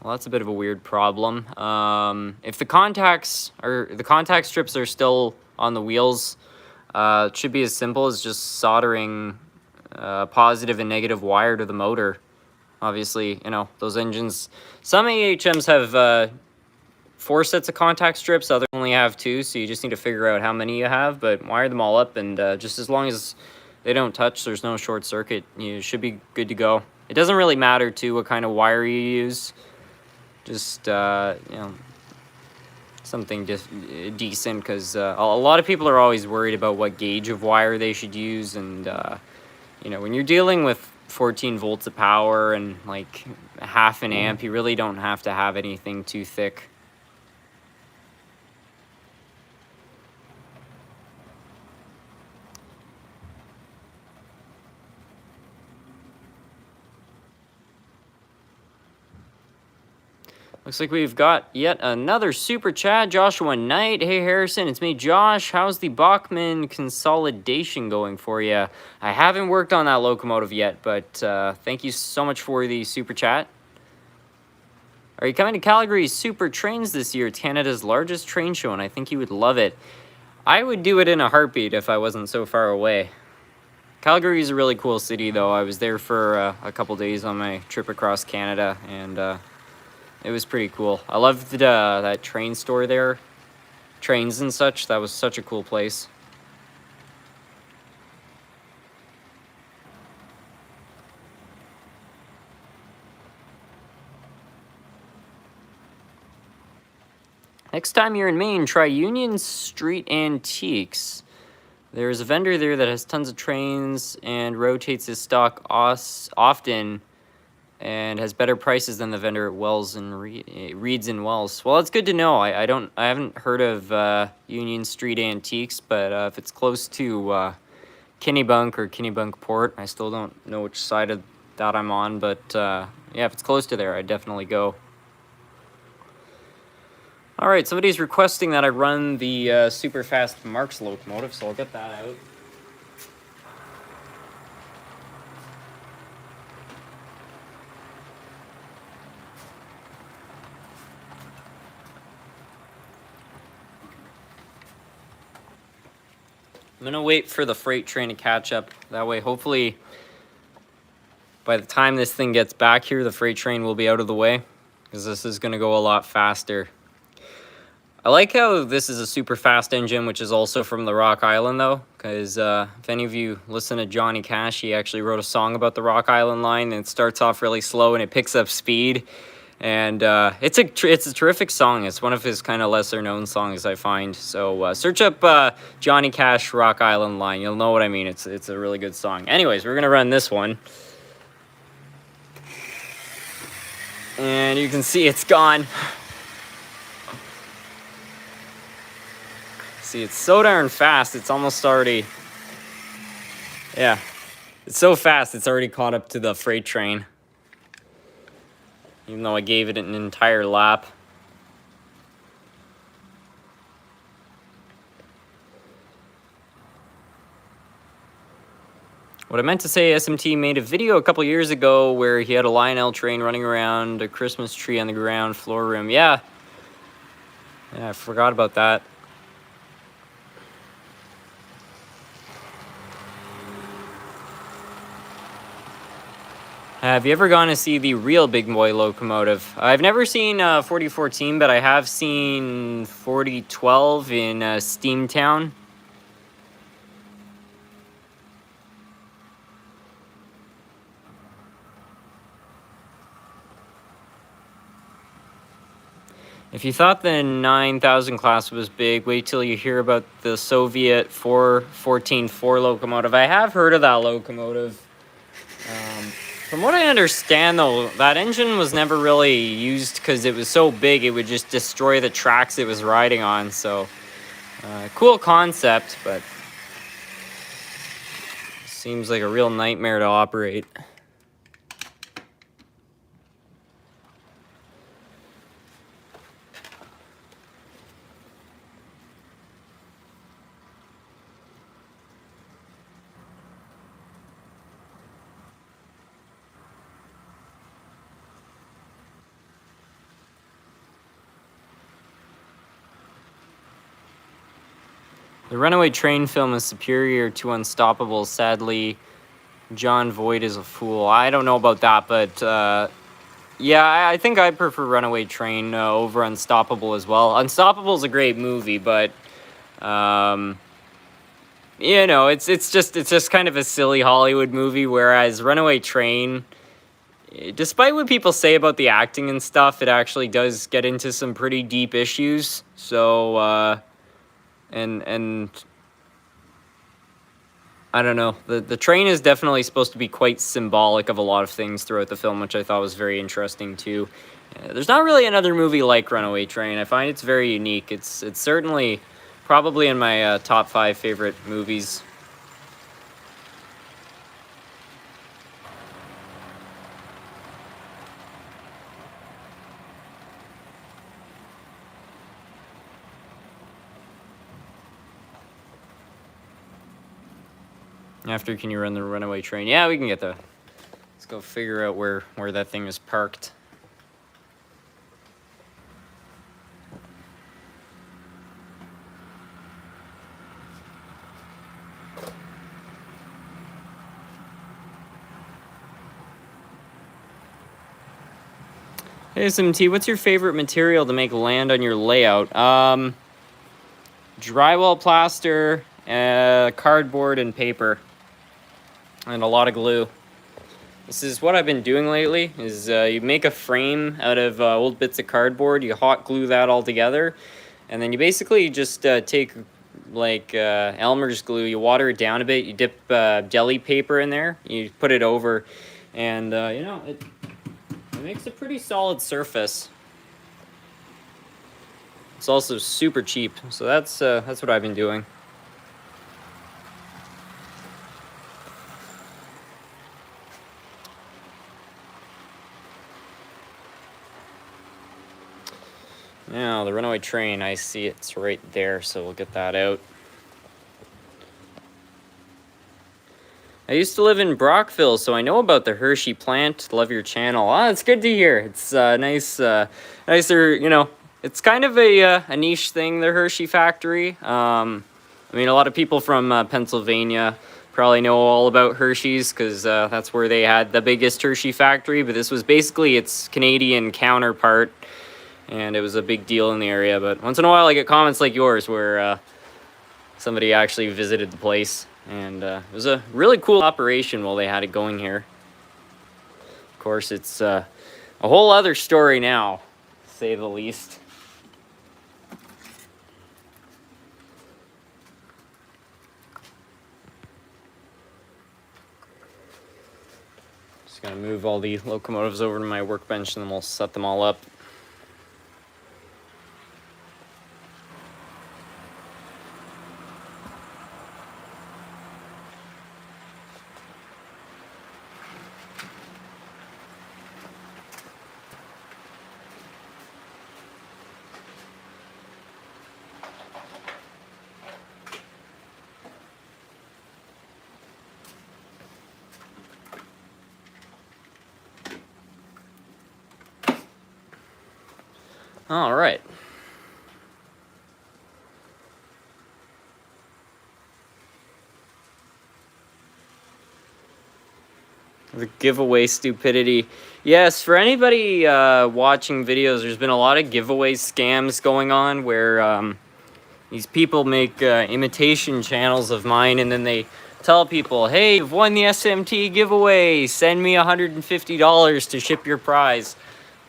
S1: Well, that's a bit of a weird problem. If the contact strips are still on the wheels, it should be as simple as just soldering positive and negative wire to the motor. Obviously, you know, those engines, some AHMs have 4 sets of contact strips, others only have 2, so you just need to figure out how many you have, but wire them all up, and just as long as they don't touch, there's no short circuit, you should be good to go. It doesn't really matter, too, what kind of wire you use. Just, you know, something decent, because a lot of people are always worried about what gauge of wire they should use, and, you know, when you're dealing with 14 volts of power and, like, half an amp, you really don't have to have anything too thick. Looks like we've got yet another super chat. Joshua Knight. Hey, Harrison, it's me, Josh. How's the Bachmann consolidation going for you? I haven't worked on that locomotive yet, but thank you so much for the super chat. Are you coming to Calgary's Super Trains this year? It's Canada's largest train show, and I think you would love it. I would do it in a heartbeat if I wasn't so far away. Calgary is a really cool city, though. I was there for a couple days on my trip across Canada, and it was pretty cool. I loved that train store there. Trains and such. That was such a cool place. Next time you're in Maine, try Union Street Antiques. There's a vendor there that has tons of trains and rotates his stock often, and has better prices than the vendor at Wells and Reeds and Wells. Well, it's good to know. I haven't heard of Union Street Antiques, but if it's close to Kennebunk or Kennebunk Port, I still don't know which side of that I'm on, but yeah, if it's close to there, I'd definitely go. All right, somebody's requesting that I run the super fast Marks locomotive, so I'll get that out. I'm gonna wait for the freight train to catch up. That way, hopefully, by the time this thing gets back here, the freight train will be out of the way, because this is gonna go a lot faster. I like how this is a super fast engine, which is also from the Rock Island, though, because if any of you listen to Johnny Cash, he actually wrote a song about the Rock Island line, and it starts off really slow and it picks up speed. And it's a terrific song. It's one of his kind of lesser known songs, I find. So search up Johnny Cash Rock Island Line. You'll know what I mean. It's a really good song. Anyways, we're gonna run this one, and you can see it's gone. See, it's so darn fast. It's almost already, yeah, it's so fast. It's already caught up to the freight train, even though I gave it an entire lap. What I meant to say, SMT made a video a couple years ago where he had a Lionel train running around a Christmas tree on the ground floor room. Yeah, I forgot about that. Have you ever gone to see the real Big Boy locomotive? I've never seen 4014, but I have seen 4012 in Steamtown. If you thought the 9000 class was big, wait till you hear about the Soviet 414-4 locomotive. I have heard of that locomotive. From what I understand, though, that engine was never really used because it was so big it would just destroy the tracks it was riding on. So, cool concept, but seems like a real nightmare to operate. The Runaway train film is superior to Unstoppable. Sadly, John Voight is a fool. I don't know about that, but yeah, I think I prefer Runaway Train over Unstoppable as well. Unstoppable is a great movie, but you know, it's just kind of a silly Hollywood movie. Whereas Runaway Train, despite what people say about the acting and stuff, it actually does get into some pretty deep issues. So and I don't know. The train is definitely supposed to be quite symbolic of a lot of things throughout the film, which I thought was very interesting too. There's not really another movie like Runaway Train. I find it's very unique. It's certainly probably in my top 5 favorite movies. After, can you run the Runaway Train? Yeah, we can get the... Let's go figure out where that thing is parked. Hey, SMT, what's your favorite material to make land on your layout? Drywall plaster, cardboard, and paper. And a lot of glue. This is what I've been doing lately, is you make a frame out of old bits of cardboard, you hot glue that all together, and then you basically just take like Elmer's glue, you water it down a bit, you dip deli paper in there, you put it over, and you know, it makes a pretty solid surface. It's also super cheap, so that's what I've been doing. Now, the Runaway Train, I see it's right there, so we'll get that out. I used to live in Brockville, so I know about the Hershey plant. Love your channel. Ah, it's good to hear. It's nicer, you know, it's kind of a niche thing, the Hershey factory. I mean, a lot of people from Pennsylvania probably know all about Hershey's because that's where they had the biggest Hershey factory, but this was basically its Canadian counterpart. And it was a big deal in the area, but once in a while I get comments like yours where somebody actually visited the place, and it was a really cool operation while they had it going here. Of course, it's a whole other story now, to say the least. Just gonna move all the locomotives over to my workbench and then we'll set them all up. All right. The giveaway stupidity. Yes, for anybody watching videos, there's been a lot of giveaway scams going on where these people make imitation channels of mine and then they tell people, hey, you've won the SMT giveaway, send me $150 to ship your prize.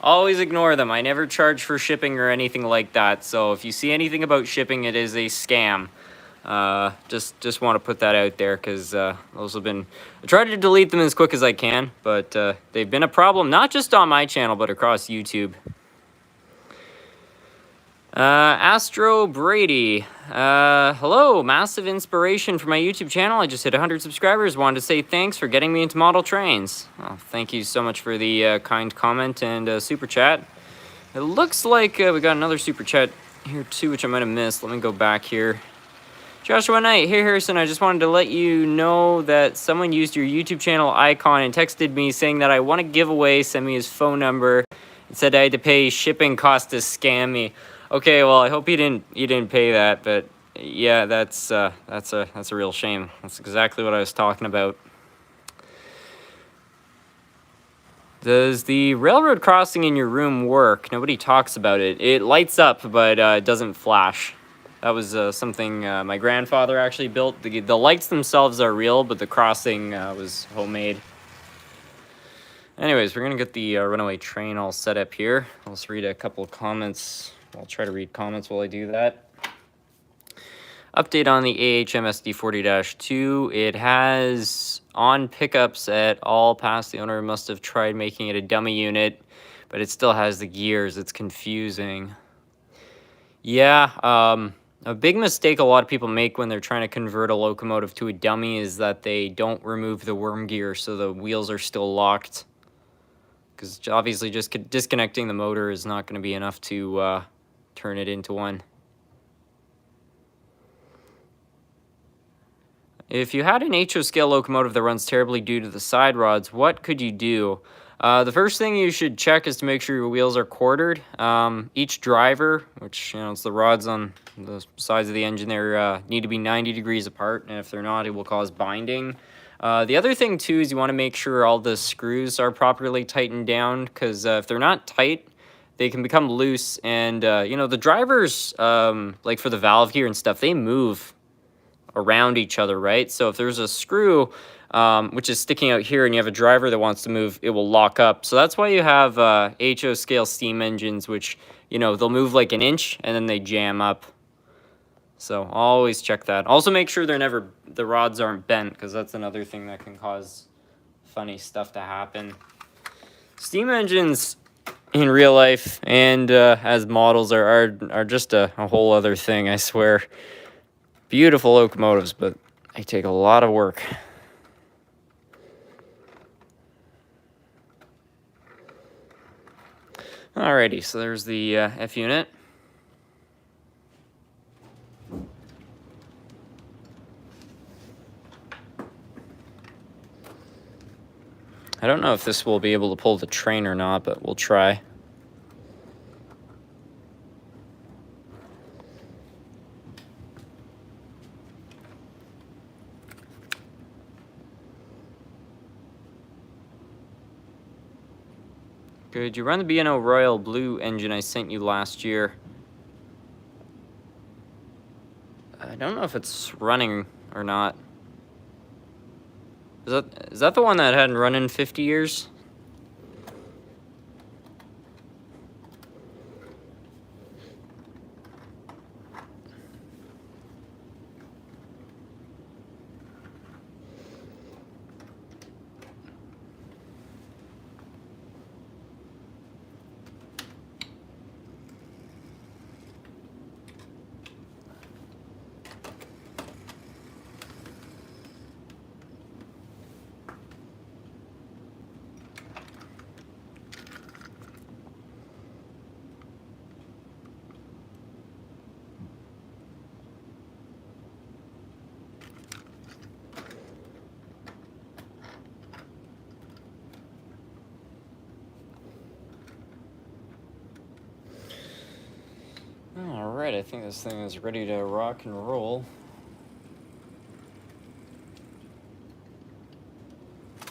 S1: Always ignore them. I never charge for shipping or anything like that. So if you see anything about shipping, it is a scam. Just want to put that out there, because those have been, I try to delete them as quick as I can, but they've been a problem, not just on my channel, but across YouTube. Astro Brady, hello, massive inspiration for my YouTube channel. I just hit 100 subscribers. Wanted to say thanks for getting me into model trains. Oh, thank you so much for the kind comment and super chat. It looks like we got another super chat here too, which I might have missed. Let me go back here. Joshua Knight, hey Harrison, I just wanted to let you know that someone used your YouTube channel icon and texted me saying that I want a giveaway, send me his phone number, and said I had to pay shipping costs to scam me. Okay, well, I hope you didn't pay that, but yeah, that's a real shame. That's exactly what I was talking about. Does the railroad crossing in your room work? Nobody talks about it. It lights up, but it doesn't flash. That was something my grandfather actually built. The lights themselves are real, but the crossing was homemade. Anyways, we're going to get the Runaway train all set up here. Let's read a couple of comments. I'll try to read comments while I do that. Update on the AHMSD 40-2. It has on pickups at all past. The owner must have tried making it a dummy unit, but it still has the gears. It's confusing. Yeah, a big mistake a lot of people make when they're trying to convert a locomotive to a dummy is that they don't remove the worm gear, so the wheels are still locked. Because obviously just disconnecting the motor is not going to be enough to turn it into one. If you had an HO scale locomotive that runs terribly due to the side rods, what could you do? The first thing you should check is to make sure your wheels are quartered. Each driver, which, it's the rods on the sides of the engine there, need to be 90 degrees apart, and if they're not, it will cause binding. The other thing too is you want to make sure all the screws are properly tightened down, because if they're not tight, they can become loose, and the drivers, like for the valve gear and stuff, they move around each other, right? So if there's a screw which is sticking out here and you have a driver that wants to move, it will lock up. So that's why you have HO scale steam engines, which they'll move like an inch and then they jam up. So always check that. Also make sure the rods aren't bent, because that's another thing that can cause funny stuff to happen. Steam engines in real life and as models are just a whole other thing, I swear. Beautiful locomotives, but they take a lot of work. Alrighty, so there's the F unit. I don't know if this will be able to pull the train or not, but we'll try. Good. You run the B&O Royal Blue engine I sent you last year. I don't know if it's running or not. Is that the one that hadn't run in 50 years? Alright, I think this thing is ready to rock and roll.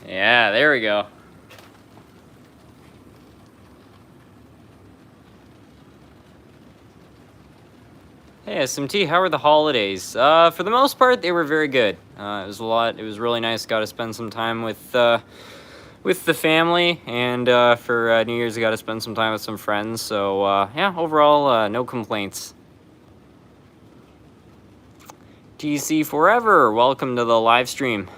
S1: Yeah, there we go. Hey SMT, how were the holidays? For the most part, they were very good. It was really nice. Got to spend some time with with the family, and for New Year's I got to spend some time with some friends. So yeah, overall no complaints. TC Forever, welcome to the live stream.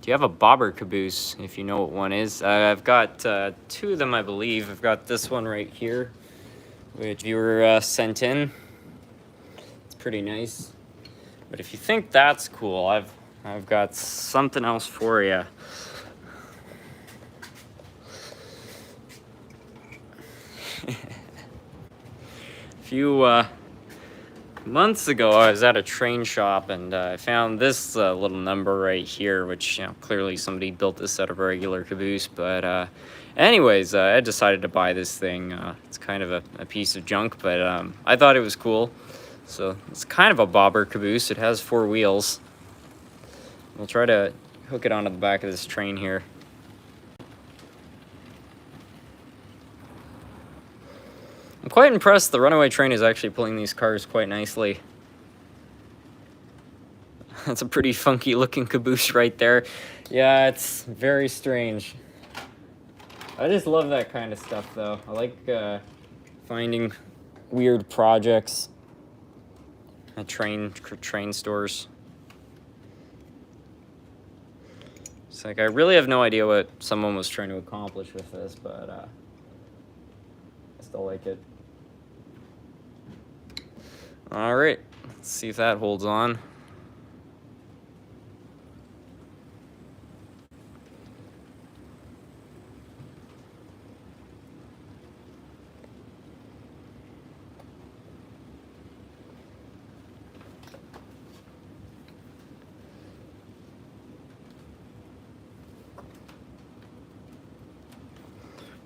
S1: Do you have a bobber caboose, if you know what one is? I've got two of them, I believe. I've got this one right here, which viewer sent in. It's pretty nice. But if you think that's cool, I've got something else for you. A few months ago, I was at a train shop, and I found this little number right here, which, you know, clearly somebody built this out of a regular caboose. But anyways, I decided to buy this thing. It's kind of a piece of junk, but I thought it was cool. So it's kind of a bobber caboose. It has 4 wheels. We'll try to hook it onto the back of this train here. I'm quite impressed. The Runaway train is actually pulling these cars quite nicely. That's a pretty funky looking caboose right there. Yeah, it's very strange. I just love that kind of stuff, though. I like finding weird projects at train stores. It's like I really have no idea what someone was trying to accomplish with this, but I still like it. All right, let's see if that holds on.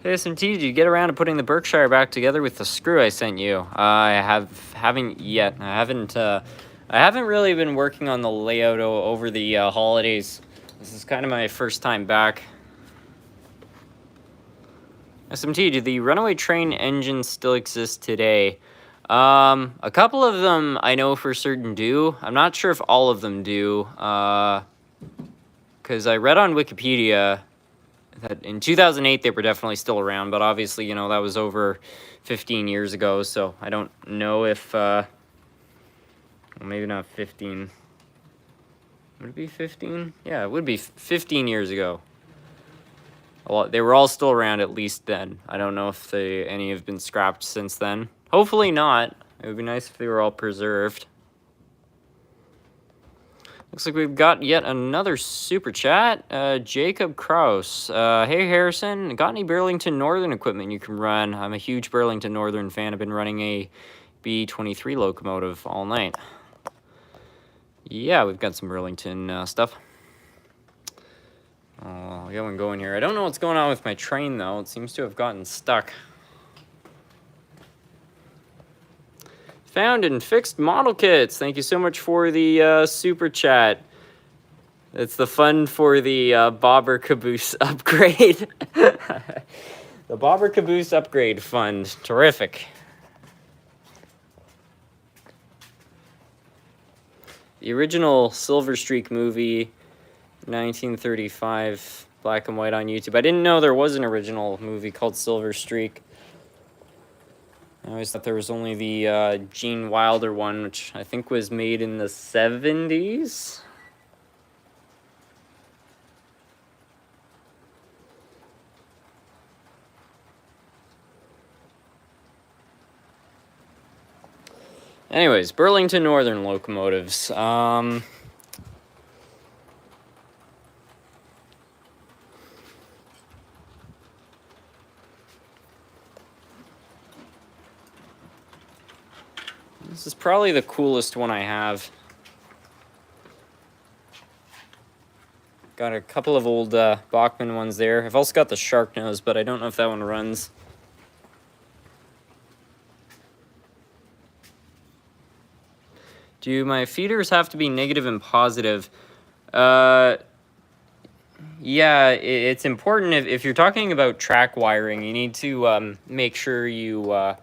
S1: Hey, SMT, did you get around to putting the Berkshire back together with the screw I sent you? I haven't yet. I haven't really been working on the layout over the holidays. This is kind of my first time back. SMT, do the Runaway train engines still exist today? A couple of them I know for certain do. I'm not sure if all of them do. Because I read on Wikipedia that in 2008 they were definitely still around, but obviously, you know, that was over 15 years ago, so I don't know if, well, maybe not 15. Would it be 15? Yeah, it would be 15 years ago. Well, they were all still around at least then. I don't know if any have been scrapped since then. Hopefully not. It would be nice if they were all preserved. Looks like we've got yet another super chat. Jacob Kraus. Hey, Harrison. Got any Burlington Northern equipment you can run? I'm a huge Burlington Northern fan. I've been running a B23 locomotive all night. Yeah, we've got some Burlington stuff. Oh, I got one going here. I don't know what's going on with my train, though. It seems to have gotten stuck. Found and fixed model kits. Thank you so much for the super chat. It's the fund for the bobber caboose upgrade. The bobber caboose upgrade fund. Terrific. The original Silver Streak movie, 1935, black and white on YouTube. I didn't know there was an original movie called Silver Streak. I always thought there was only the Gene Wilder one, which I think was made in the 70s. Anyways, Burlington Northern locomotives. This is probably the coolest one I have. Got a couple of old Bachmann ones there. I've also got the Shark Nose, but I don't know if that one runs. Do my feeders have to be negative and positive? Yeah, it's important if you're talking about track wiring, you need to make sure you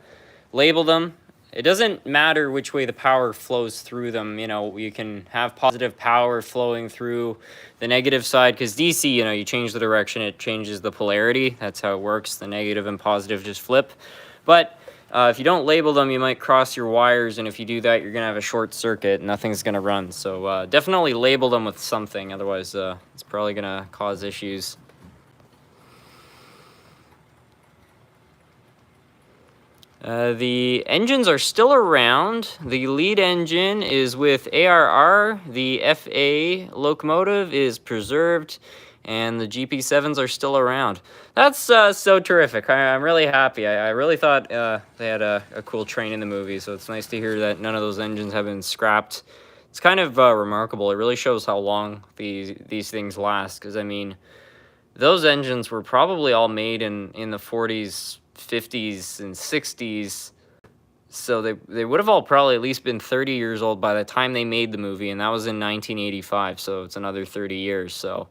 S1: label them it doesn't matter which way the power flows through them. You know, you can have positive power flowing through the negative side, because DC, you know, you change the direction, it changes the polarity. That's how it works. The negative and positive just flip. But if you don't label them, you might cross your wires, and if you do that, you're going to have a short circuit. Nothing's going to run. So definitely label them with something. Otherwise, it's probably going to cause issues. The engines are still around. The lead engine is with ARR. The FA locomotive is preserved, and the GP7s are still around. That's so terrific. I'm really happy. I really thought they had a cool train in the movie, so it's nice to hear that none of those engines have been scrapped. It's kind of remarkable. It really shows how long these things last, because, I mean, those engines were probably all made in the 40s, 50s, and 60s, so they would have all probably at least been 30 years old by the time they made the movie, and that was in 1985, so it's another 30 years. So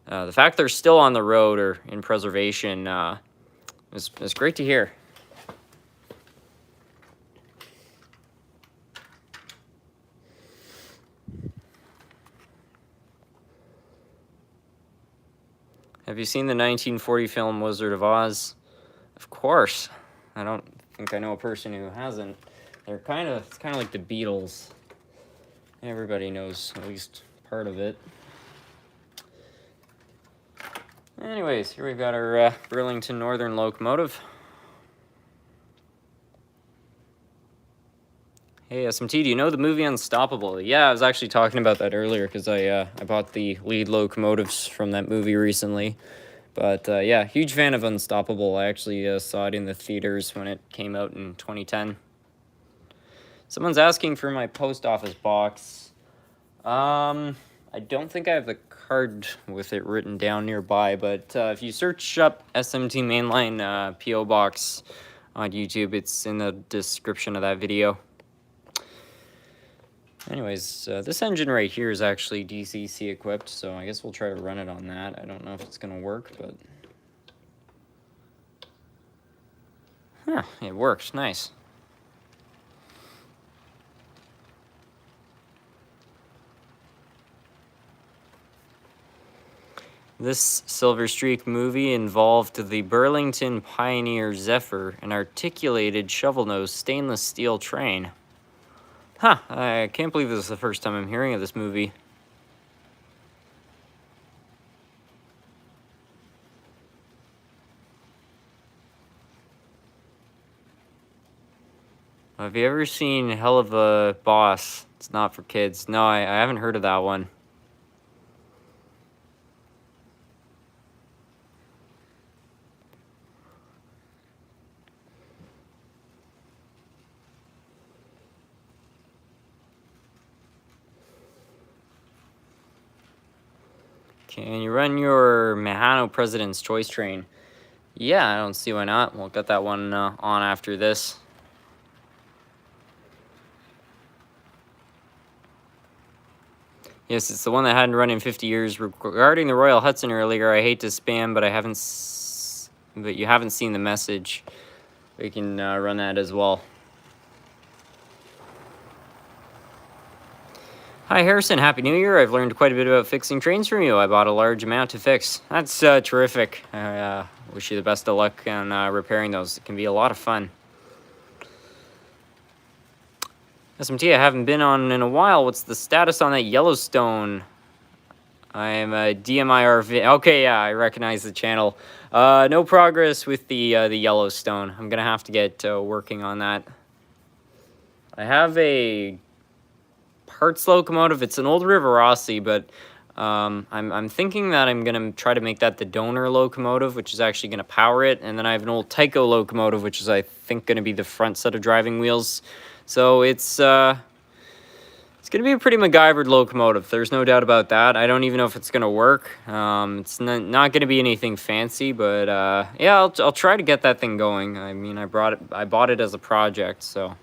S1: the fact they're still on the road or in preservation is great to hear. Have you seen the 1940 film Wizard of Oz? Of course. I don't think I know a person who hasn't. It's kind of like the Beatles. Everybody knows at least part of it. Anyways, here we've got our Burlington Northern locomotive. Hey, SMT, do you know the movie Unstoppable? Yeah, I was actually talking about that earlier, because I bought the lead locomotives from that movie recently. But yeah, huge fan of Unstoppable. I actually saw it in the theaters when it came out in 2010. Someone's asking for my post office box. I don't think I have the card with it written down nearby, but if you search up SMT Mainline P.O. Box on YouTube, it's in the description of that video. Anyways, this engine right here is actually DCC equipped, so I guess we'll try to run it on that. I don't know if it's going to work, but... Huh, it works. Nice. This Silver Streak movie involved the Burlington Pioneer Zephyr, an articulated shovel-nose stainless steel train. Huh, I can't believe this is the first time I'm hearing of this movie. Have you ever seen Hell of a Boss? It's not for kids. No, I haven't heard of that one. Can you run your Mahano President's Choice train? Yeah, I don't see why not. We'll get that one on after this. Yes, it's the one that hadn't run in 50 years. Regarding the Royal Hudson earlier, I hate to spam, but but you haven't seen the message. We can run that as well. Hi Harrison, Happy New Year. I've learned quite a bit about fixing trains from you. I bought a large amount to fix. That's terrific. I wish you the best of luck on repairing those. It can be a lot of fun. SMT, I haven't been on in a while. What's the status on that Yellowstone? I'm a DMIR. Okay, yeah, I recognize the channel. No progress with the Yellowstone. I'm gonna have to get working on that. I have a parts locomotive. It's an old Rivarossi, but I'm thinking that I'm gonna try to make that the donor locomotive, which is actually gonna power it. And then I have an old Tyco locomotive, which is I think gonna be the front set of driving wheels. So it's gonna be a pretty MacGyvered locomotive. There's no doubt about that. I don't even know if it's gonna work. It's not gonna be anything fancy, but yeah, I'll try to get that thing going. I mean, I bought it as a project, so.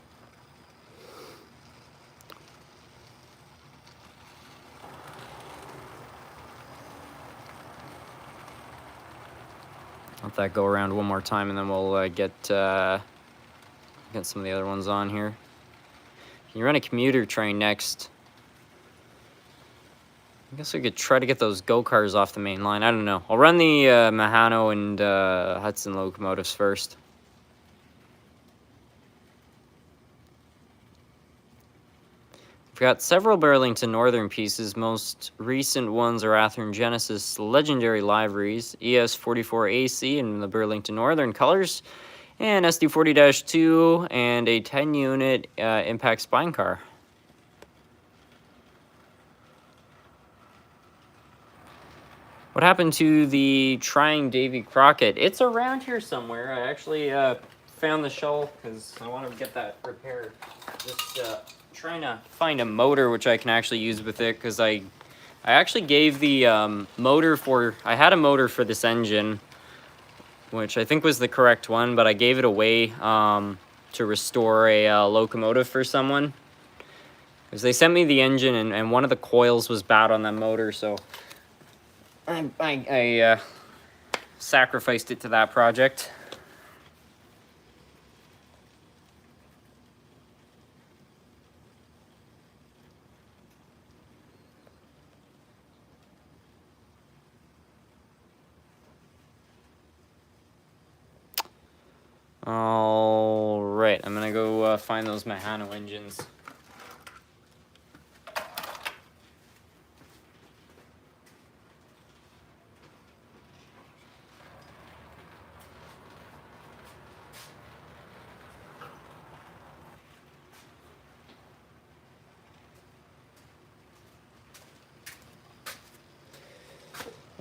S1: Let that go around one more time, and then we'll get Get some of the other ones on here. Can you run a commuter train next? I guess we could try to get those go-cars off the main line. I don't know. I'll run the Mahano and Hudson locomotives first. We've got several Burlington Northern pieces. Most recent ones are Athearn Genesis legendary liveries, ES44AC in the Burlington Northern colors, and SD40-2, and a 10-unit impact spine car. What happened to the Trying Davy Crockett? It's around here somewhere. I actually found the shelf because I want to get that repaired. Just trying to find a motor which I can actually use with it, because I actually gave the motor for... I had a motor for this engine, which I think was the correct one, but I gave it away to restore a locomotive for someone. Because they sent me the engine, and one of the coils was bad on that motor, so... I sacrificed it to that project. All right, I'm gonna go find those Mahano engines.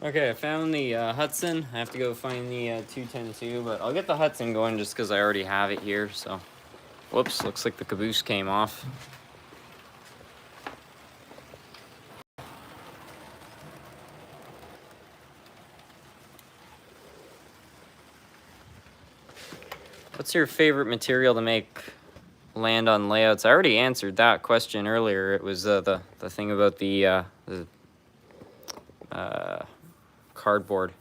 S1: Okay, I found the Hudson. I have to go find the 210-2, but I'll get the Hudson going just because I already have it here, so... Whoops, looks like the caboose came off. What's your favorite material to make land on layouts? I already answered that question earlier. It was the thing about the cardboard.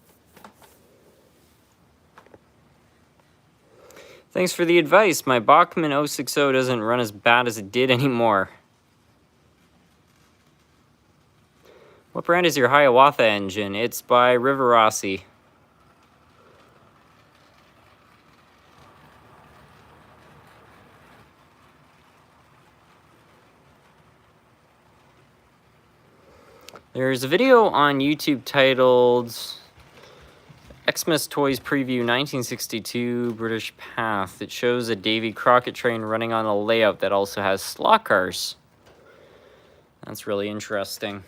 S1: Thanks for the advice. My Bachmann 060 doesn't run as bad as it did anymore. What brand is your Hiawatha engine? It's by Rivarossi. There's a video on YouTube titled Xmas Toys Preview 1962 British Path. It shows a Davy Crockett train running on a layout that also has slot cars. That's really interesting.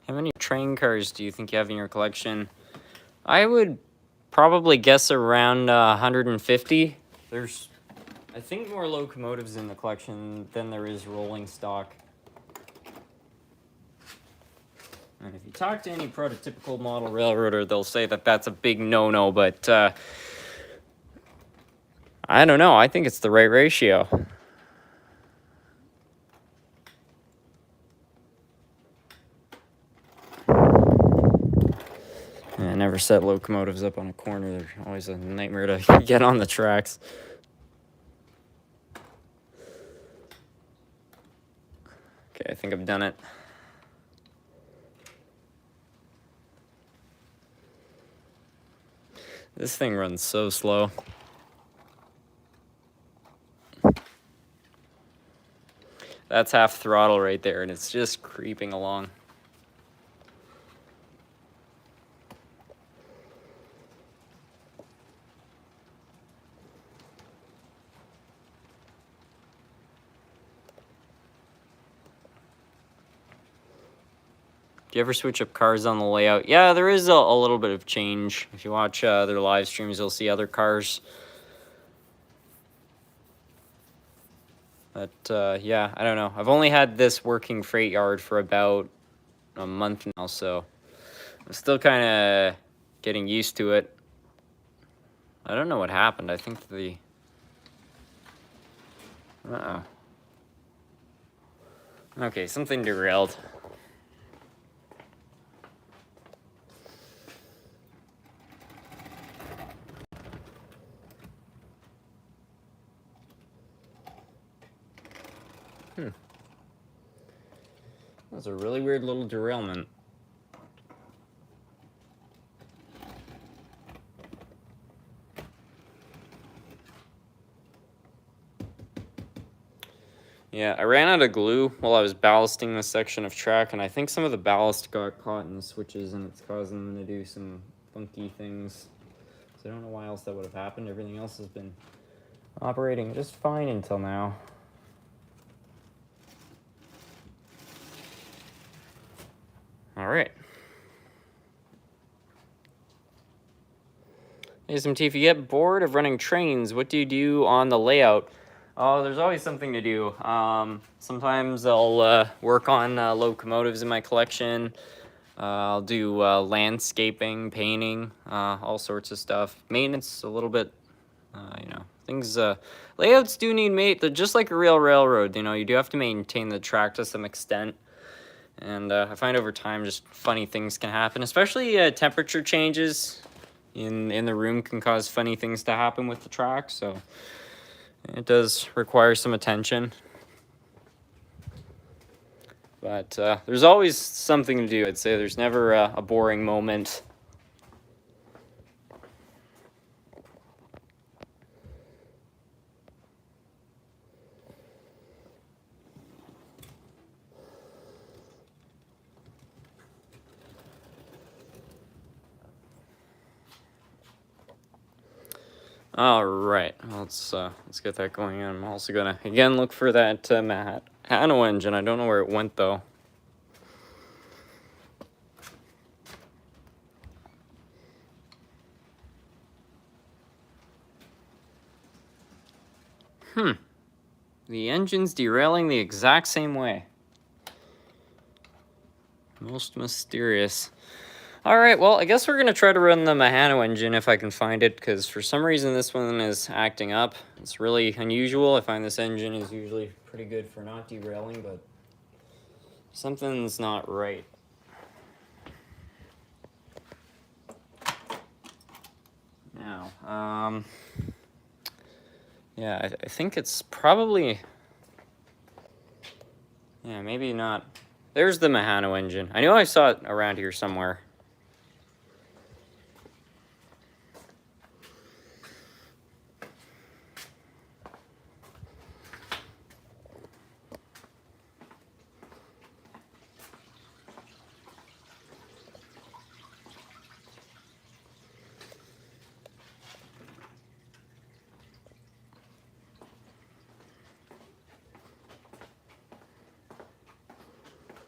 S1: How many train cars do you think you have in your collection? I would probably guess around 150. There's, I think, more locomotives in the collection than there is rolling stock. And if you talk to any prototypical model railroader, they'll say that that's a big no-no, but I don't know. I think it's the right ratio. I never set locomotives up on a corner. They're always a nightmare to get on the tracks. Okay, I think I've done it. This thing runs so slow. That's half throttle right there, and it's just creeping along. Do you ever switch up cars on the layout? Yeah, there is a little bit of change. If you watch their live streams, you'll see other cars. But yeah, I don't know. I've only had this working freight yard for about a month now, so I'm still kind of getting used to it. I don't know what happened. I think Uh-oh. Okay, something derailed. That's a really weird little derailment. Yeah, I ran out of glue while I was ballasting this section of track, and I think some of the ballast got caught in the switches, and it's causing them to do some funky things. So I don't know why else that would have happened. Everything else has been operating just fine until now. All right. Hey, SMT, if you get bored of running trains, what do you do on the layout? Oh, there's always something to do. Sometimes I'll work on locomotives in my collection. I'll do landscaping, painting, all sorts of stuff. Maintenance, a little bit, you know, things. Layouts do need they're just like a real railroad. You know, you do have to maintain the track to some extent. And I find over time just funny things can happen, especially temperature changes in the room can cause funny things to happen with the track. So it does require some attention. But there's always something to do. I'd say there's never a boring moment. All right, let's get that going on. I'm also gonna again look for that Hano engine. I don't know where it went though. The engine's derailing the exact same way. Most mysterious. All right, well, I guess we're going to try to run the Mahano engine if I can find it, because for some reason this one is acting up. It's really unusual. I find this engine is usually pretty good for not derailing, but something's not right. Now, yeah, I think it's probably, yeah, maybe not. There's the Mahano engine. I know I saw it around here somewhere.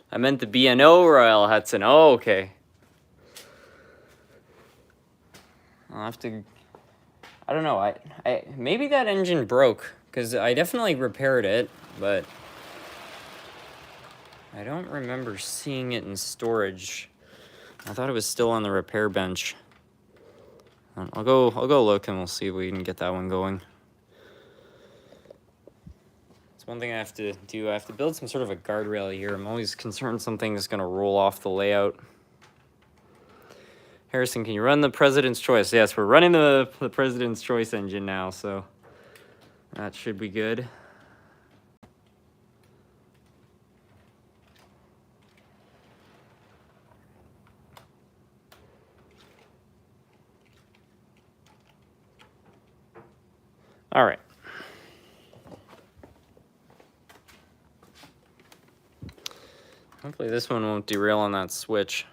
S1: I meant the B&O Royal Hudson. Oh, okay. I'll have to, I don't know. I maybe that engine broke, because I definitely repaired it, but I don't remember seeing it in storage. I thought it was still on the repair bench. I'll go look and we'll see if we can get that one going. It's one thing I have to do. I have to build some sort of a guardrail here. I'm always concerned something is going to roll off the layout. Harrison, can you run the President's Choice? Yes, we're running the President's Choice engine now, so that should be good. All right. Hopefully this one won't derail on that switch.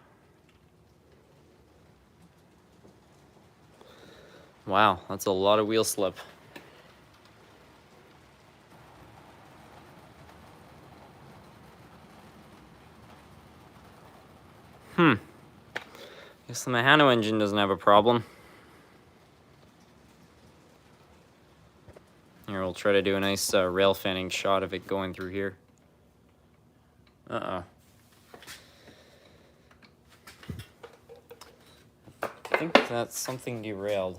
S1: Wow, that's a lot of wheel slip. Guess the Mahano engine doesn't have a problem. Here, we'll try to do a nice rail fanning shot of it going through here. Uh-oh. I think that's something derailed.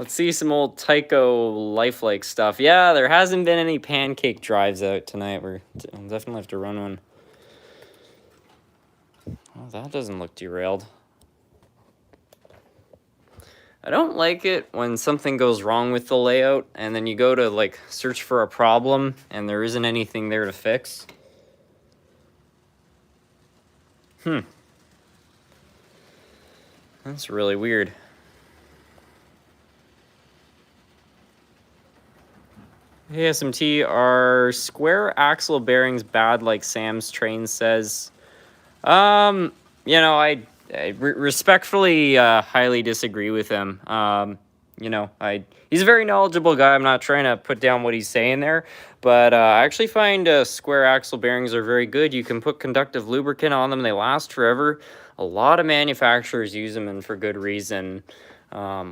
S1: Let's see some old Tyco lifelike stuff. Yeah, there hasn't been any pancake drives out tonight. We'll definitely have to run one. Oh, that doesn't look derailed. I don't like it when something goes wrong with the layout and then you go to like search for a problem and there isn't anything there to fix. That's really weird. Hey SMT, are square axle bearings bad like Sam's Train says? You know, I respectfully highly disagree with him. You know, he's a very knowledgeable guy. I'm not trying to put down what he's saying there, but I actually find square axle bearings are very good. You can put conductive lubricant on them. They last forever. A lot of manufacturers use them, and for good reason.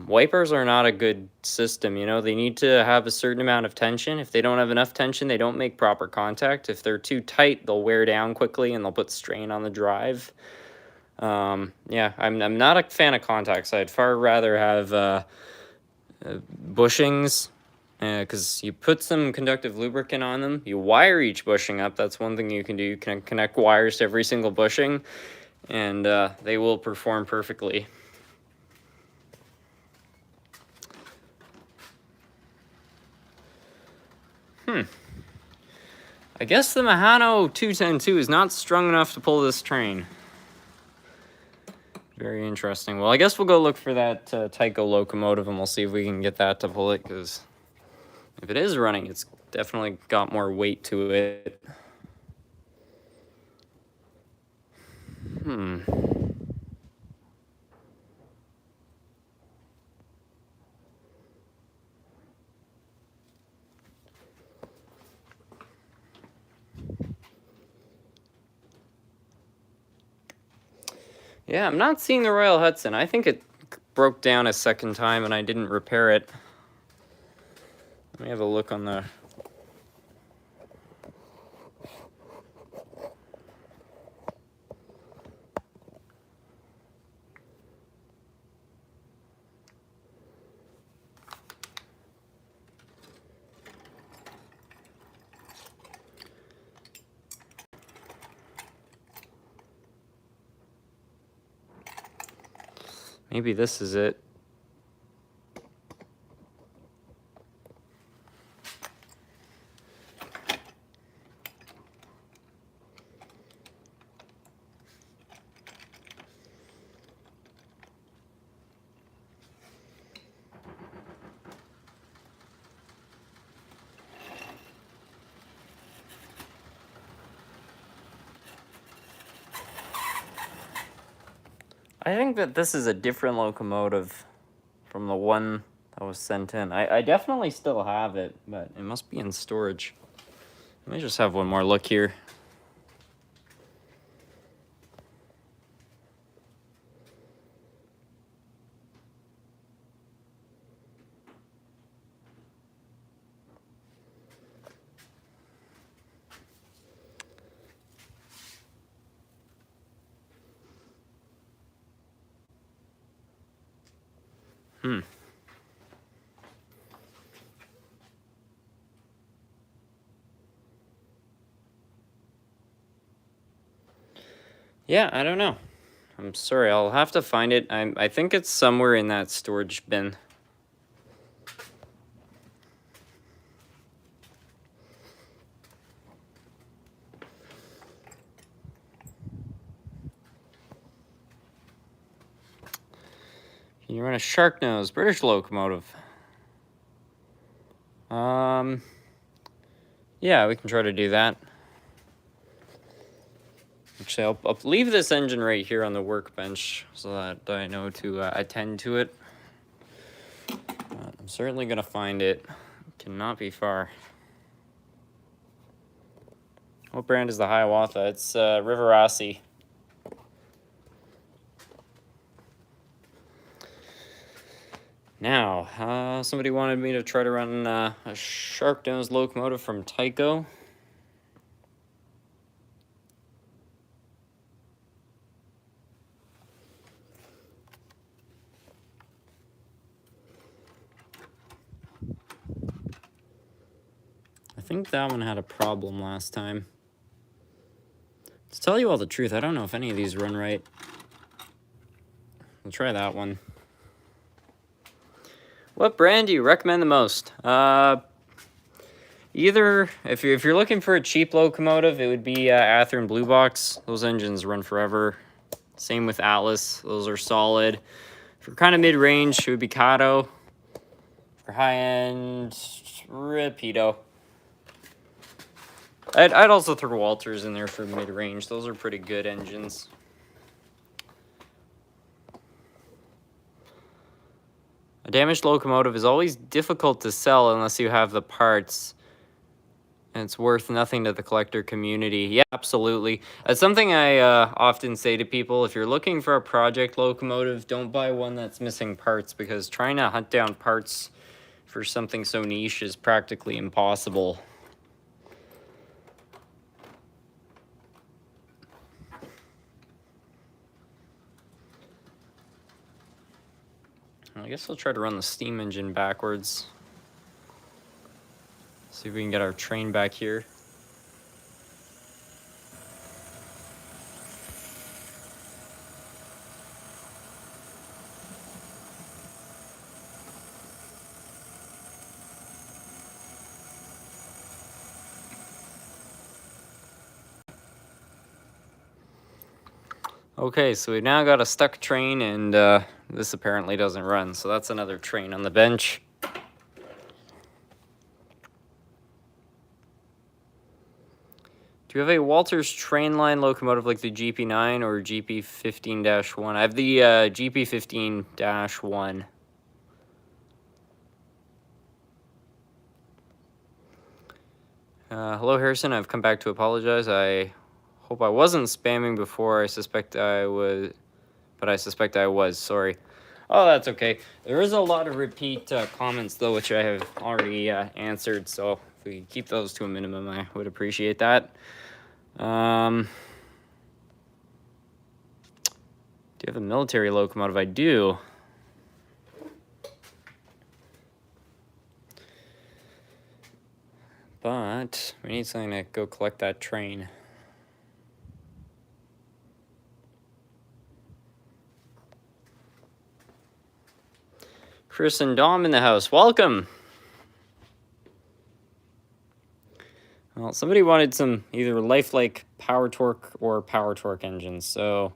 S1: Wipers are not a good system, you know. They need to have a certain amount of tension. If they don't have enough tension, they don't make proper contact. If they're too tight, they'll wear down quickly and they'll put strain on the drive. Yeah, I'm not a fan of contacts. I'd far rather have bushings, because you put some conductive lubricant on them. You wire each bushing up. That's one thing you can do. You can connect wires to every single bushing, and they will perform perfectly. I guess the Mahano 210-2 is not strong enough to pull this train. Very interesting. Well, I guess we'll go look for that Tyco locomotive and we'll see if we can get that to pull it, because if it is running, it's definitely got more weight to it. Yeah, I'm not seeing the Royal Hudson. I think it broke down a second time and I didn't repair it. Let me have a look on the... Maybe this is it. I think that this is a different locomotive from the one that was sent in. I definitely still have it, but it must be in storage. Let me just have one more look here. Yeah, I don't know. I'm sorry, I'll have to find it. I think it's somewhere in that storage bin. Can you run a shark nose British locomotive? Yeah, we can try to do that. Actually, I'll leave this engine right here on the workbench so that I know to attend to it. I'm certainly going to find it. It cannot be far. What brand is the Hiawatha? It's Riverassi. Now, somebody wanted me to try to run a shark nose locomotive from Tyco. think that one had a problem last time. To tell you all the truth, I don't know if any of these run right. We'll try that one. What brand do you recommend the most? Either, if you're looking for a cheap locomotive, it would be Ather and Blue Box. Those engines run forever. Same with Atlas. Those are solid. For kind of mid-range, it would be Kato. For high-end, Rapido. I'd also throw Walters in there for mid-range. Those are pretty good engines. A damaged locomotive is always difficult to sell unless you have the parts. And it's worth nothing to the collector community. Yeah, absolutely. That's something I often say to people. If you're looking for a project locomotive, don't buy one that's missing parts, because trying to hunt down parts for something so niche is practically impossible. I guess I'll try to run the steam engine backwards. See if we can get our train back here. Okay, so we've now got a stuck train, and this apparently doesn't run, so that's another train on the bench. Do you have a Walters train line locomotive like the GP9 or GP15-1? I have the GP15-1. Hello, Harrison. I've come back to apologize. I hope I wasn't spamming before. I suspect I was, but I suspect I was. Sorry. Oh, that's okay. There is a lot of repeat comments, though, which I have already answered. So if we keep those to a minimum, I would appreciate that. Do you have a military locomotive? I do. But we need something to go collect that train. Chris and Dom in the house. Welcome. Well, somebody wanted some either lifelike power torque or power torque engines, so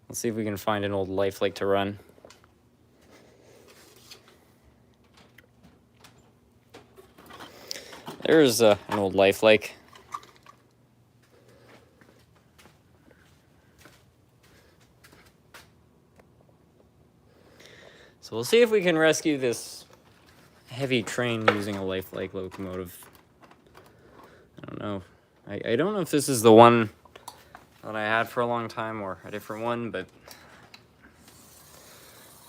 S1: let's see if we can find an old lifelike to run. There's an old lifelike. So we'll see if we can rescue this heavy train using a lifelike locomotive. I don't know. I don't know if this is the one that I had for a long time or a different one, but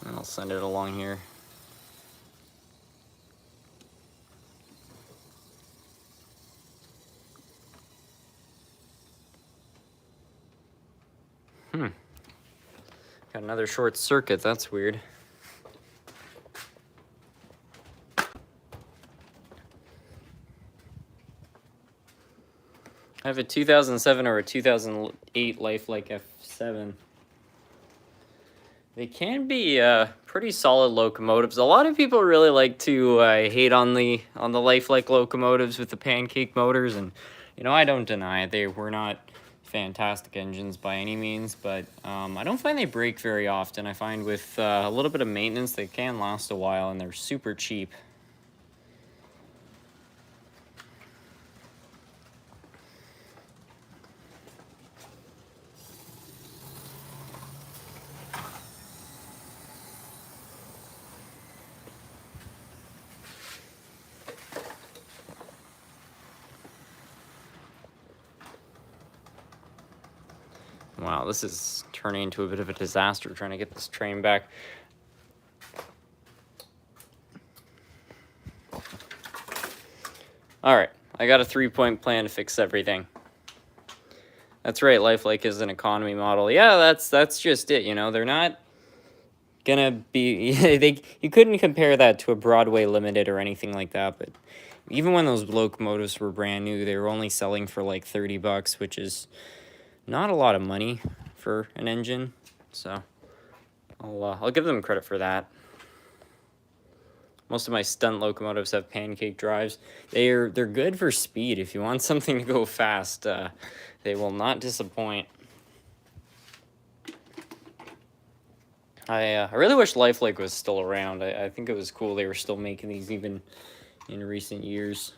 S1: I'll send it along here. Got another short circuit. That's weird. I have a 2007 or a 2008 lifelike F7. They can be pretty solid locomotives. A lot of people really like to hate on the lifelike locomotives with the pancake motors, and I don't deny it. They were not fantastic engines by any means, but I don't find they break very often. I find with a little bit of maintenance, they can last a while, and they're super cheap. Wow, this is turning into a bit of a disaster trying to get this train back. All right, I got a 3-point plan to fix everything. That's right, lifelike is an economy model. Yeah, that's just it, they're not gonna be you couldn't compare that to a Broadway Limited or anything like that, but Even when those locomotives were brand new, they were only selling for like $30, which is not a lot of money for an engine. So I'll give them credit for that. Most of my stunt locomotives have pancake drives. They're good for speed. If you want something to go fast, they will not disappoint. I really wish Lifelike was still around. I think it was cool they were still making these even in recent years.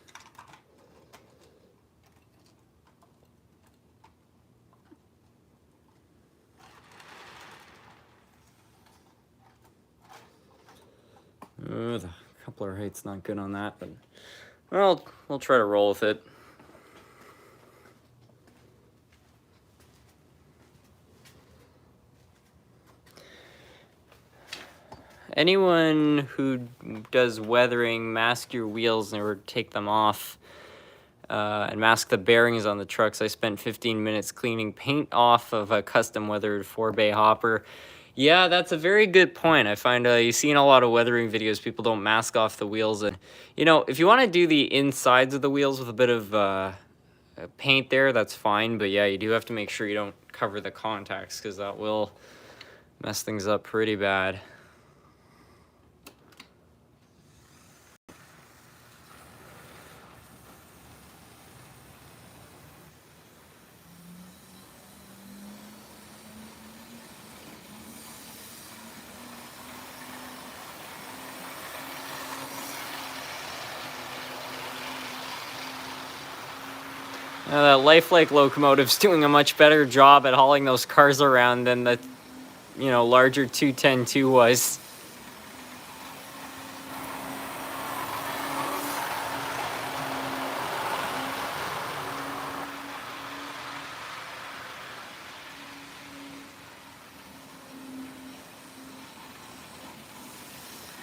S1: The coupler height's not good on that, but well, we'll try to roll with it. Anyone who does weathering, mask your wheels or take them off, and mask the bearings on the trucks. I spent 15 minutes cleaning paint off of a custom weathered 4-bay hopper. Yeah, that's a very good point. I find you see in a lot of weathering videos, people don't mask off the wheels. And, you know, if you want to do the insides of the wheels with a bit of paint there, that's fine. But, yeah, you do have to make sure you don't cover the contacts because that will mess things up pretty bad. That Lifelike locomotive's doing a much better job at hauling those cars around than the, you know, larger 210-2 was.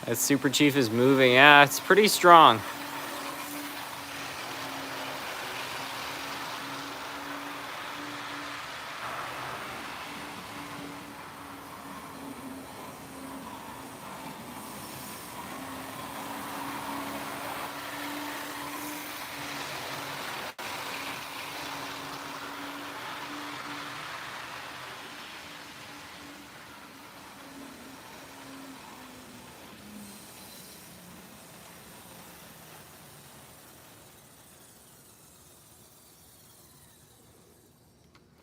S1: That Super Chief is moving. Yeah, it's pretty strong.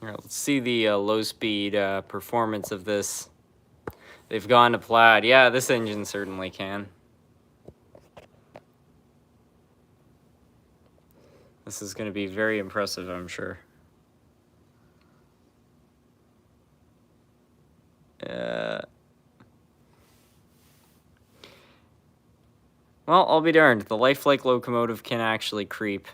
S1: Here, let's see the low-speed performance of this. They've gone to plaid. Yeah, this engine certainly can. This is going to be very impressive, I'm sure. Well, I'll be darned. The Lifelike locomotive can actually creep.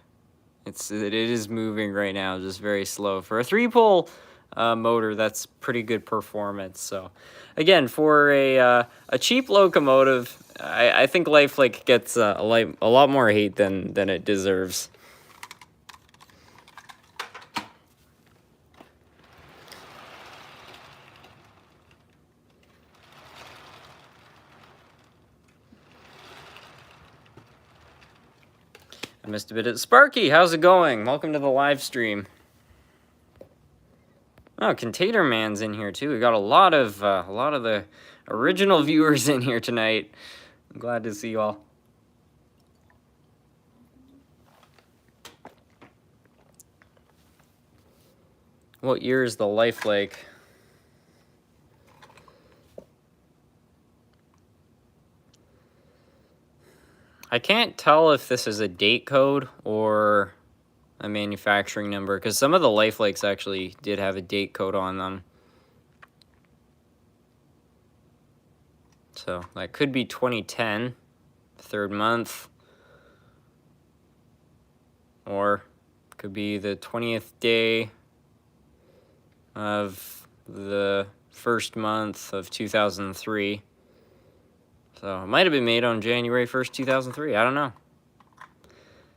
S1: It is moving right now, just very slow. For a 3-pole motor, that's pretty good performance. So, again, for a cheap locomotive, I think Lifelike gets a lot more hate than it deserves. I missed a bit of Sparky. How's it going? Welcome to the live stream. Oh, Container Man's in here too. We got a lot of the original viewers in here tonight. I'm glad to see you all. What year is the Lifelike? I can't tell if this is a date code or a manufacturing number, because some of the Lifelikes actually did have a date code on them. So that could be 2010, 3rd month, or could be the 20th day of the 1st month of 2003. So it might have been made on January 1st, 2003. I don't know.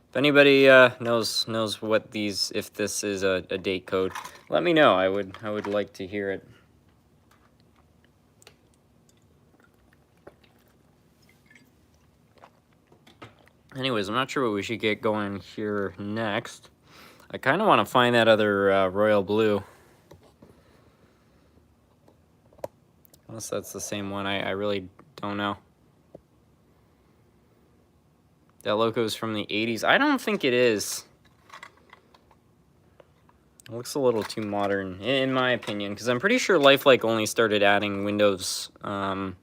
S1: If anybody knows what these, if this is a date code, let me know. I would like to hear it. Anyways, I'm not sure what we should get going here next. I kind of want to find that other royal blue. Unless that's the same one, I really don't know. That loco is from the 80s. I don't think it is. It looks a little too modern, in my opinion, because I'm pretty sure Lifelike only started adding windows in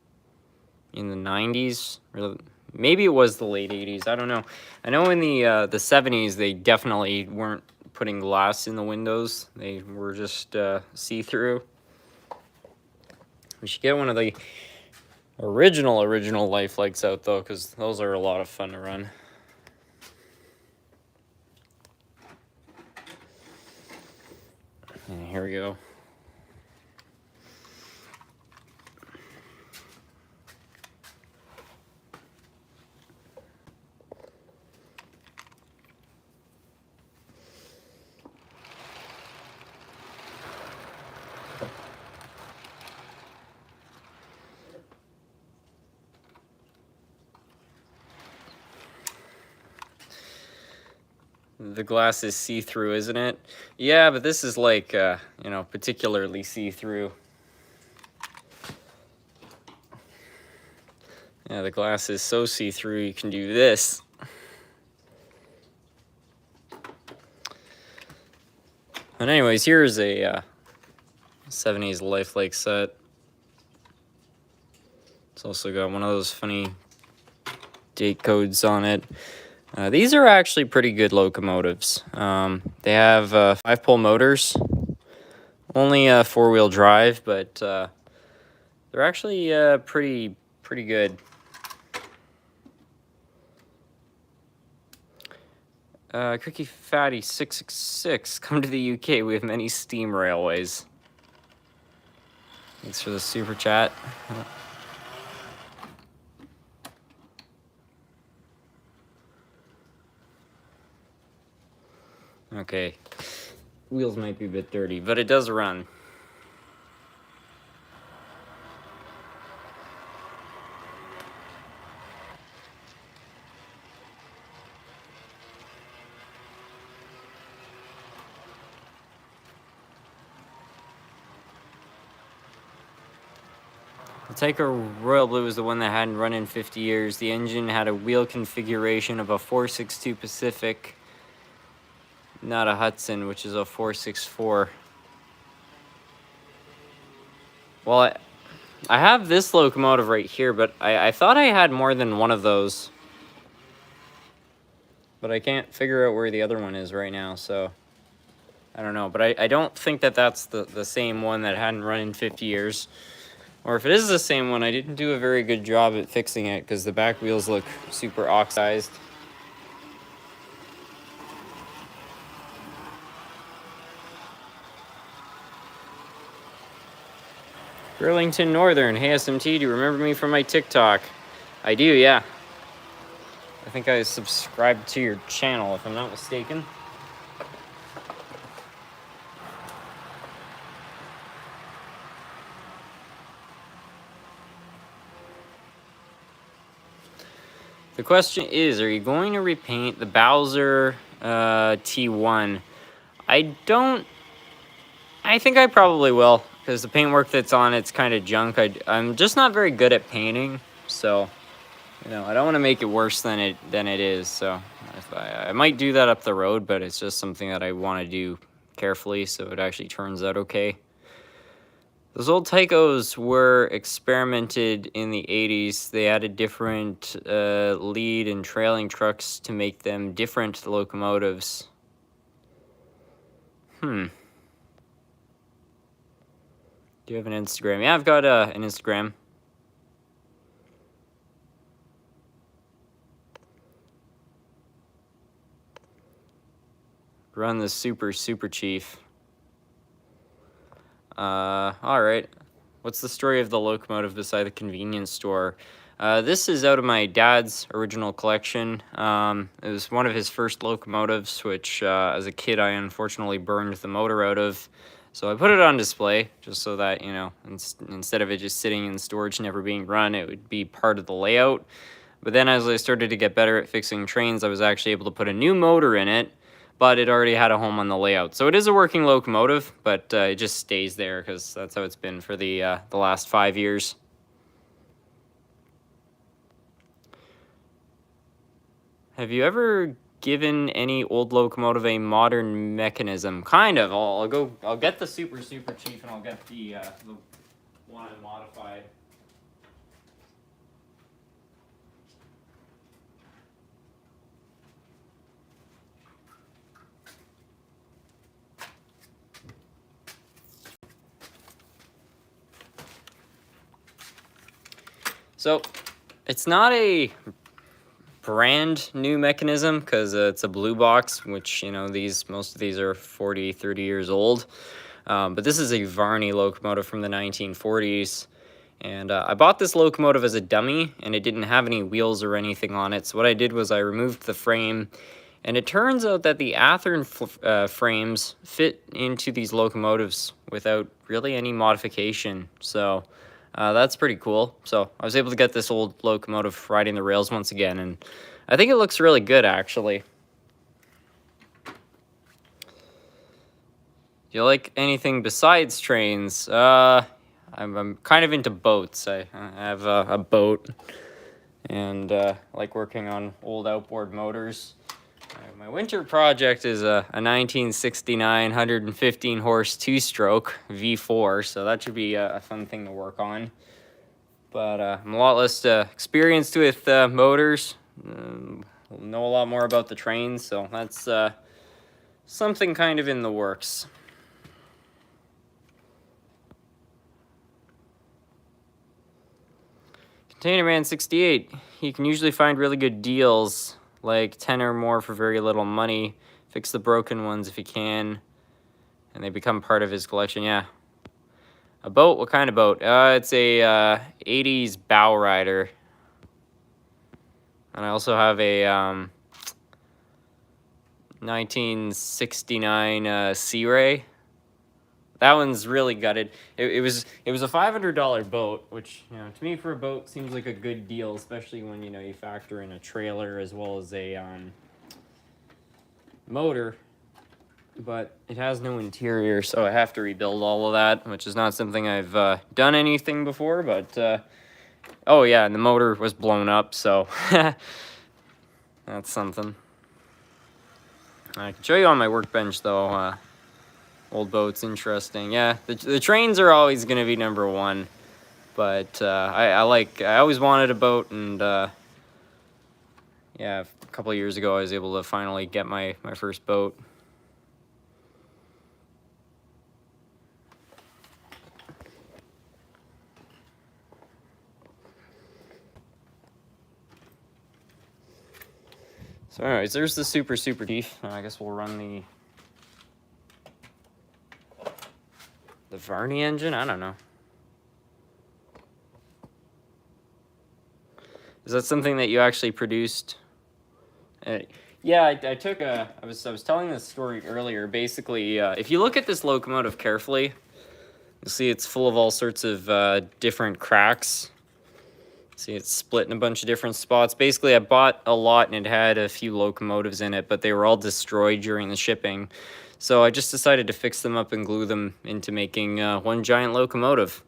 S1: the 90s. Or maybe it was the late 80s. I don't know. I know in the 70s, they definitely weren't putting glass in the windows. They were just see-through. We should get one of the original Lifelikes out, though, because those are a lot of fun to run. And here we go. The glass is see-through, isn't it? Yeah, but this is like, you know, particularly see-through. Yeah, the glass is so see-through you can do this. But anyways, here's a 70s Lifelike set. It's also got one of those funny date codes on it. These are actually pretty good locomotives. They have 5-pole motors, only 4-wheel drive, but they're actually pretty good. Cookie Fatty 666, come to the UK. We have many steam railways. Thanks for the super chat. Okay, wheels might be a bit dirty, but it does run. The Tyco Royal Blue was the one that hadn't run in 50 years. The engine had a wheel configuration of a 462 Pacific, not a Hudson, which is a 464. Well, I have this locomotive right here, but I thought I had more than one of those. But I can't figure out where the other one is right now, so I don't know. But I don't think that that's the same one that hadn't run in 50 years. Or if it is the same one, I didn't do a very good job at fixing it because the back wheels look super oxidized. Burlington Northern, hey SMT, do you remember me from my TikTok? I do, yeah. I think I subscribed to your channel, if I'm not mistaken. The question is, are you going to repaint the Bowser T1? I think I probably will, because the paintwork that's on it's kind of junk. I'm just not very good at painting, so you know I don't want to make it worse than it is. So I might do that up the road, but it's just something that I want to do carefully so it actually turns out okay. Those old Tycos were experimented in the 80s. They added different lead and trailing trucks to make them different locomotives. Do you have an Instagram? Yeah, I've got an Instagram. Run the Super Chief. Alright. What's the story of the locomotive beside the convenience store? This is out of my dad's original collection. It was one of his first locomotives, which as a kid I unfortunately burned the motor out of. So I put it on display, just so that, you know, instead of it just sitting in storage never being run, it would be part of the layout. But then as I started to get better at fixing trains, I was actually able to put a new motor in it, but it already had a home on the layout. So it is a working locomotive, but it just stays there because that's how it's been for the last 5 years. Have you ever given any old locomotive a modern mechanism? Kind of. I'll get the super cheap, and I'll get the one I modified. So it's not a brand new mechanism because it's a blue box, which, you know, most of these are 40, 30 years old. But this is a Varney locomotive from the 1940s. And I bought this locomotive as a dummy, and it didn't have any wheels or anything on it. So what I did was I removed the frame, and it turns out that the Athearn frames fit into these locomotives without really any modification. So that's pretty cool. So I was able to get this old locomotive riding the rails once again, and I think it looks really good, actually. Do you like anything besides trains? I'm kind of into boats. I have a boat, and I like working on old outboard motors. My winter project is a 1969 115 horse two-stroke V4, so that should be a fun thing to work on. But I'm a lot less experienced with motors. Know a lot more about the trains, so that's something kind of in the works. Container Man 68. You can usually find really good deals, like 10 or more for very little money. Fix the broken ones if you can, and they become part of his collection. Yeah. A boat? What kind of boat? It's a 80s bow rider. And I also have a 1969 Sea Ray. That one's really gutted. It was a $500 boat, which, you know, to me for a boat seems like a good deal, especially when, you know, you factor in a trailer as well as a motor. But it has no interior, so I have to rebuild all of that, which is not something I've done anything before. But oh yeah, and the motor was blown up, so that's something. I can show you on my workbench though. Old boats, interesting. Yeah, the trains are always going to be number one, but I always wanted a boat, and yeah, a couple of years ago I was able to finally get my first boat. So anyways, there's the super chief. I guess we'll run the Varney engine? I don't know. Is that something that you actually produced? Yeah, I took a... I was telling this story earlier. Basically, if you look at this locomotive carefully, you'll see it's full of all sorts of different cracks. See, it's split in a bunch of different spots. Basically, I bought a lot, and it had a few locomotives in it, but they were all destroyed during the shipping. So I just decided to fix them up and glue them into making one giant locomotive.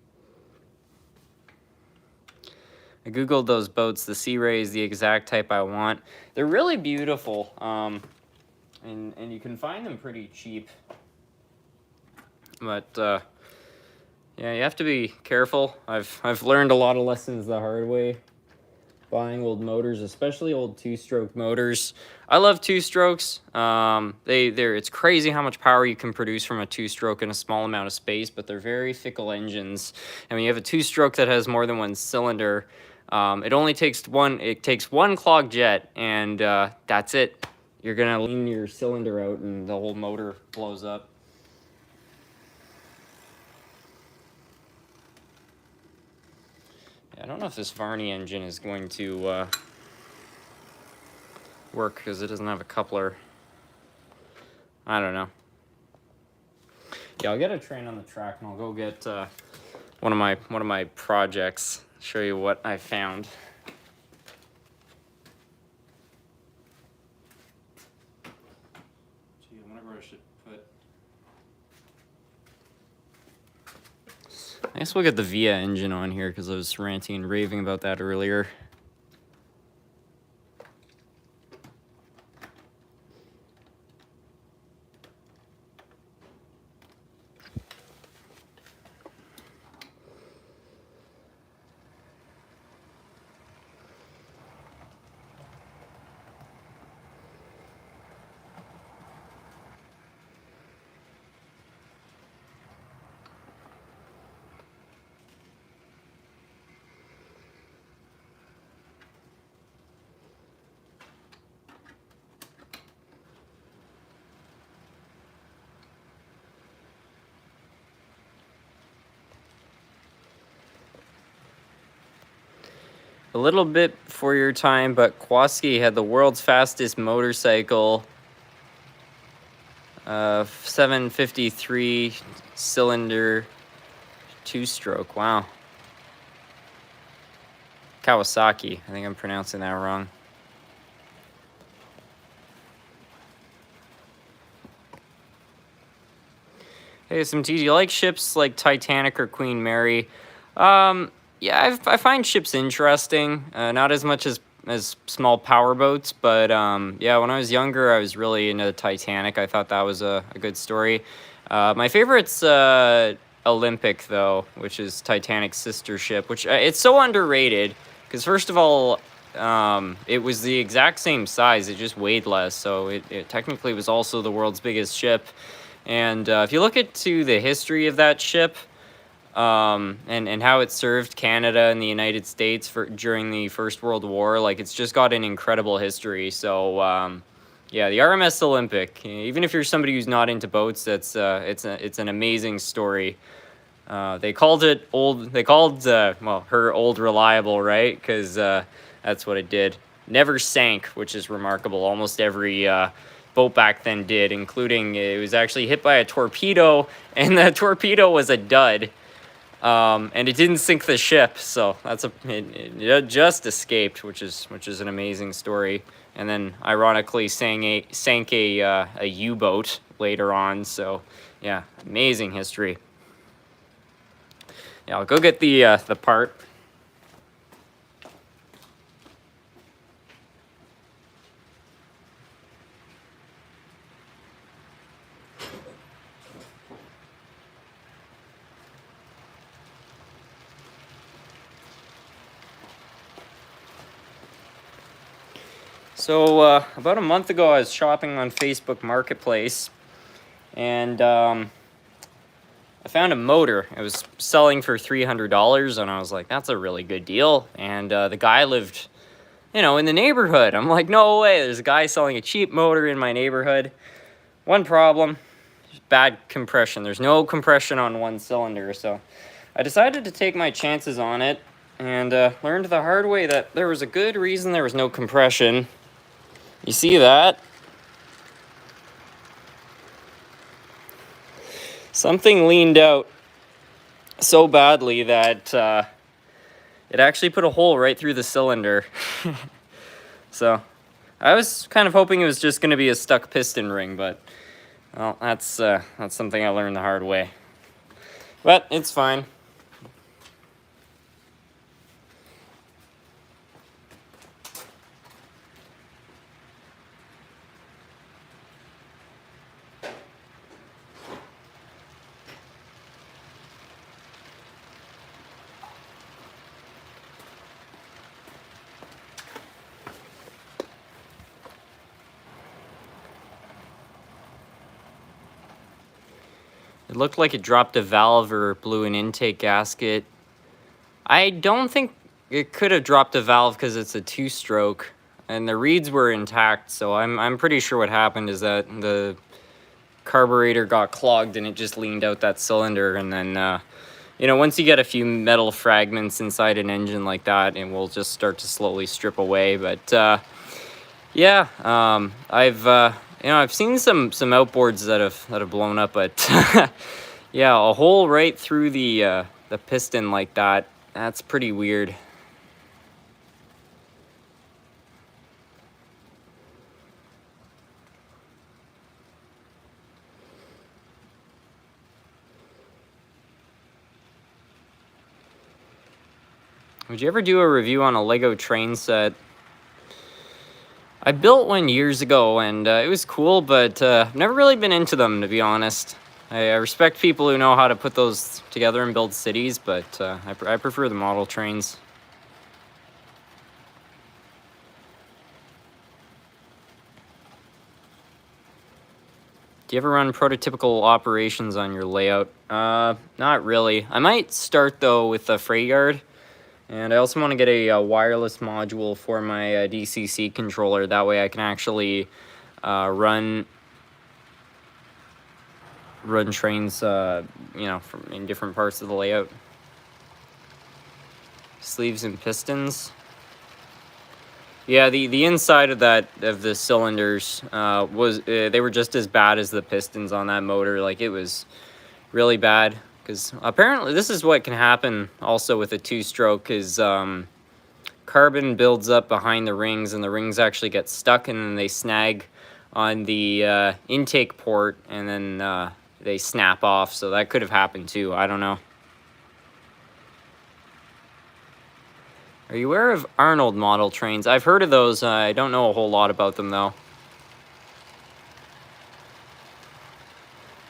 S1: I googled those boats. The Sea Ray is the exact type I want. They're really beautiful, and you can find them pretty cheap. But yeah, you have to be careful. I've learned a lot of lessons the hard way. Buying old motors, especially old two-stroke motors. I love two-strokes. It's crazy how much power you can produce from a two-stroke in a small amount of space, but they're very fickle engines. And when you have a two-stroke that has more than one cylinder, it only takes one. It takes one clogged jet, and that's it. You're gonna lean your cylinder out, and the whole motor blows up. I don't know if this Varney engine is going to work because it doesn't have a coupler. I don't know. Yeah, I'll get a train on the track, and I'll go get one of my projects. Show you what I found. wonder where I should put. I guess we'll get the VIA engine on here because I was ranting and raving about that earlier. A little bit for your time, but Kowalski had the world's fastest motorcycle. 753 cylinder, 2-stroke. Wow. Kawasaki. I think I'm pronouncing that wrong. Hey, SMT, do you like ships like Titanic or Queen Mary? Yeah, I find ships interesting. Not as much as small powerboats, but yeah, when I was younger, I was really into Titanic. I thought that was a good story. My favorite's Olympic, though, which is Titanic's sister ship, which it's so underrated because, first of all, it was the exact same size. It just weighed less, so it technically was also the world's biggest ship. And if you look into the history of that ship, and how it served Canada and the United States during the First World War, like, it's just got an incredible history. So yeah, the RMS Olympic, even if you're somebody who's not into boats, it's an amazing story. They called her Old Reliable, right? Because that's what it did. Never sank, which is remarkable. Almost every boat back then did, including it was actually hit by a torpedo, and the torpedo was a dud. And it didn't sink the ship, so it just escaped, which is an amazing story. And then, ironically, sank a U-boat later on. So, yeah, amazing history. Yeah, I'll go get the part. So about a month ago, I was shopping on Facebook Marketplace, and I found a motor. It was selling for $300, and I was like, that's a really good deal. And the guy lived, in the neighborhood. I'm like, no way, there's a guy selling a cheap motor in my neighborhood. One problem, bad compression. There's no compression on one cylinder, so I decided to take my chances on it, and learned the hard way that there was a good reason there was no compression. You see that? Something leaned out so badly that it actually put a hole right through the cylinder. So I was kind of hoping it was just going to be a stuck piston ring, but well, that's something I learned the hard way. But it's fine. It looked like it dropped a valve or blew an intake gasket. I don't think it could have dropped a valve because it's a 2-stroke, and the reeds were intact. So I'm pretty sure what happened is that the carburetor got clogged and it just leaned out that cylinder. And then once you get a few metal fragments inside an engine like that, it will just start to slowly strip away. But yeah, I've seen some outboards that have blown up, but yeah, a hole right through the piston like that. That's pretty weird. Would you ever do a review on a Lego train set? I built one years ago, and it was cool, but I've never really been into them, to be honest. I respect people who know how to put those together and build cities, but I prefer the model trains. Do you ever run prototypical operations on your layout? Not really. I might start, though, with a freight yard. And I also want to get a wireless module for my DCC controller. That way I can actually run trains, you know, from in different parts of the layout. Sleeves and pistons. Yeah, the inside of the cylinders was they were just as bad as the pistons on that motor. Like, it was really bad, because apparently this is what can happen also with a two-stroke is carbon builds up behind the rings, and the rings actually get stuck, and then they snag on the intake port, and then they snap off. So that could have happened too. I don't know. Are you aware of Arnold model trains? I've heard of those. I don't know a whole lot about them, though.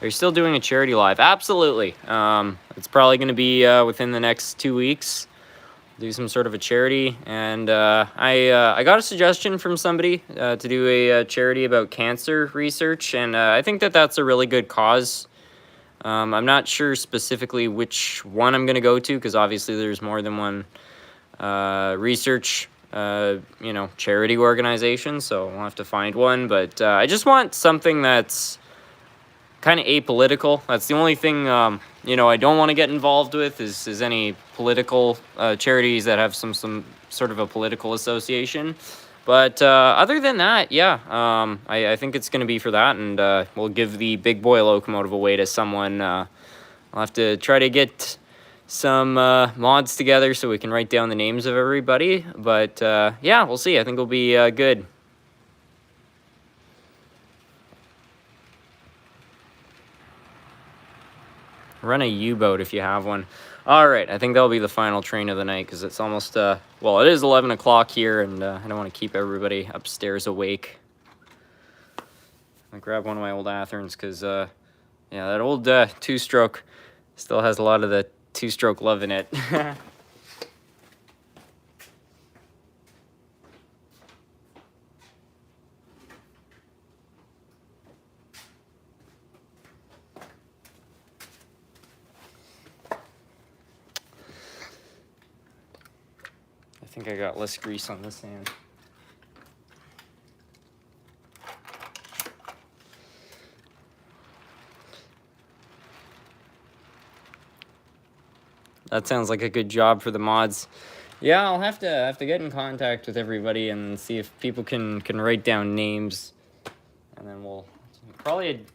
S1: Are you still doing a charity live? Absolutely. It's probably going to be within the next 2 weeks. Do some sort of a charity. And I got a suggestion from somebody to do a charity about cancer research. And I think that that's a really good cause. I'm not sure specifically which one I'm going to go to, because obviously there's more than one research, you know, charity organization, so we'll have to find one. But I just want something that's kind of apolitical. That's the only thing, you know, I don't want to get involved with is any political charities that have some sort of a political association. But other than that, yeah, I think it's going to be for that, and we'll give the big boy locomotive away to someone. I'll have to try to get some mods together so we can write down the names of everybody. But yeah, we'll see. I think it'll be good. Run a U-boat if you have one. All right, I think that'll be the final train of the night, because it's almost, well, it is 11 o'clock here, and I don't want to keep everybody upstairs awake. I'll grab one of my old Atherns, because, yeah, that old two-stroke still has a lot of the two-stroke love in it. I think I got less grease on this hand. That sounds like a good job for the mods. Yeah, I'll have to get in contact with everybody and see if people can write down names, and then we'll probably,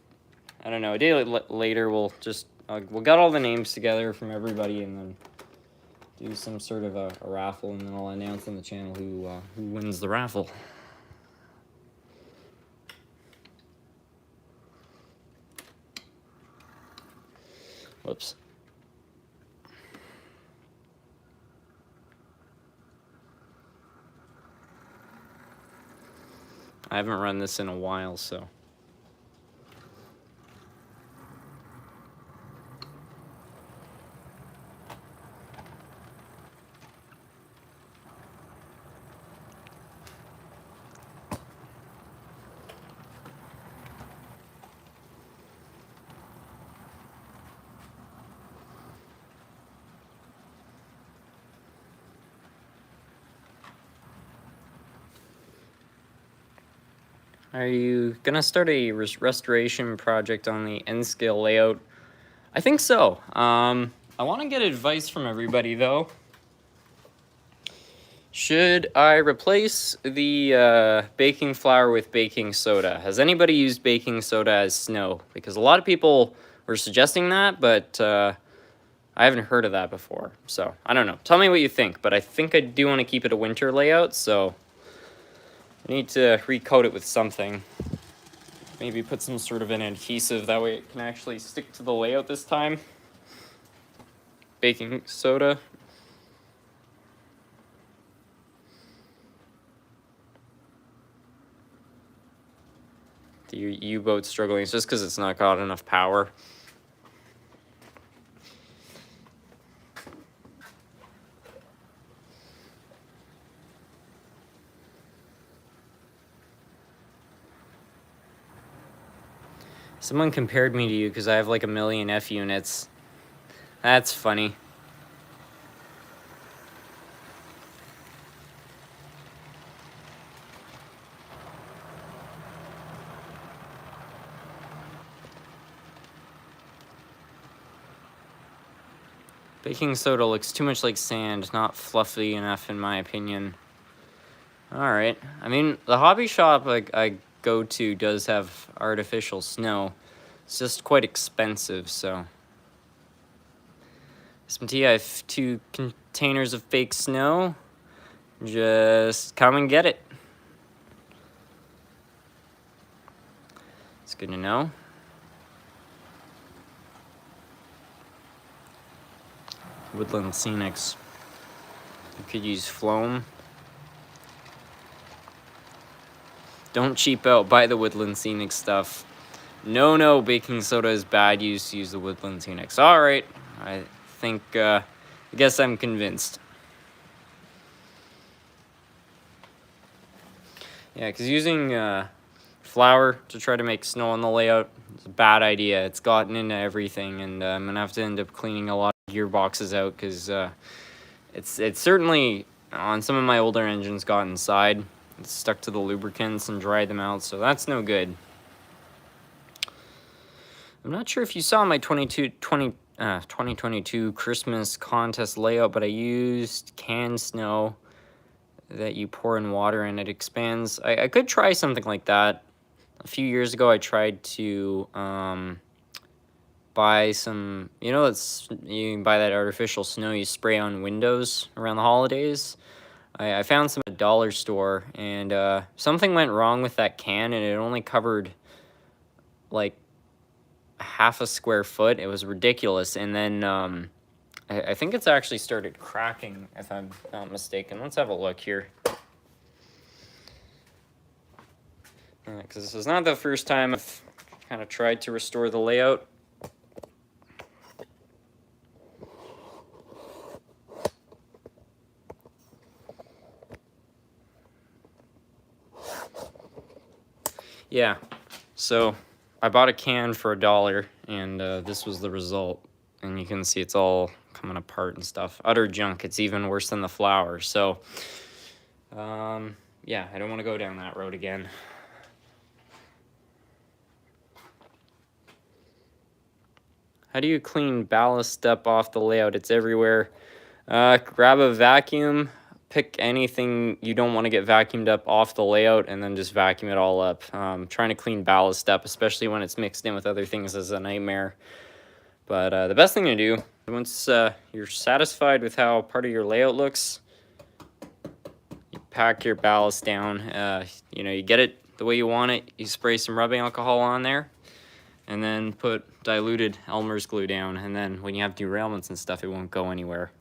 S1: I don't know, a day later we'll just we'll get all the names together from everybody, and then do some sort of a raffle, and then I'll announce on the channel who wins the raffle. Whoops. I haven't run this in a while, so. Are you gonna start a restoration project on the N-scale layout? I think so. I want to get advice from everybody, though. Should I replace the baking flour with baking soda? Has anybody used baking soda as snow? Because a lot of people were suggesting that, but I haven't heard of that before. So, I don't know. Tell me what you think, but I think I do want to keep it a winter layout, so I need to recoat it with something. Maybe put some sort of an adhesive, that way it can actually stick to the layout this time. Baking soda. The U-boat's struggling. It's just because it's not got enough power. Someone compared me to you because I have like 1 million F units. That's funny. Baking soda looks too much like sand, not fluffy enough in my opinion. Alright, I mean, the hobby shop I go to does have artificial snow. It's just quite expensive, so. SMT, I have 2 containers of fake snow. Just come and get it. It's good to know. Woodland Scenics. You could use Floam. Don't cheap out, buy the Woodland Scenic stuff. No, baking soda is bad. Use the Woodland Scenics. Alright, I think, I guess I'm convinced. Yeah, because using flour to try to make snow on the layout is a bad idea. It's gotten into everything, and I'm going to have to end up cleaning a lot of gearboxes out, because it's certainly, on some of my older engines, got inside. It's stuck to the lubricants and dried them out, so that's no good. I'm not sure if you saw my 2022 Christmas contest layout, but I used canned snow that you pour in water and it expands. I could try something like that. A few years ago, I tried to buy some, you know, you can buy that artificial snow you spray on windows around the holidays. I found some at a dollar store, and something went wrong with that can, and it only covered like half a square foot. It was ridiculous. And then I think it's actually started cracking, if I'm not mistaken. Let's have a look here. Because this is not the first time I've kind of tried to restore the layout. Yeah, so I bought a can for $1, and this was the result. And you can see it's all coming apart and stuff. Utter junk. It's even worse than the flour. So, yeah, I don't want to go down that road again. How do you clean ballast up off the layout? It's everywhere. Grab a vacuum. Pick anything you don't want to get vacuumed up off the layout, and then just vacuum it all up. Trying to clean ballast up, especially when it's mixed in with other things, is a nightmare. But the best thing to do, once you're satisfied with how part of your layout looks, you pack your ballast down. You know, you get it the way you want it. You spray some rubbing alcohol on there, and then put diluted Elmer's glue down. And then when you have derailments and stuff, it won't go anywhere.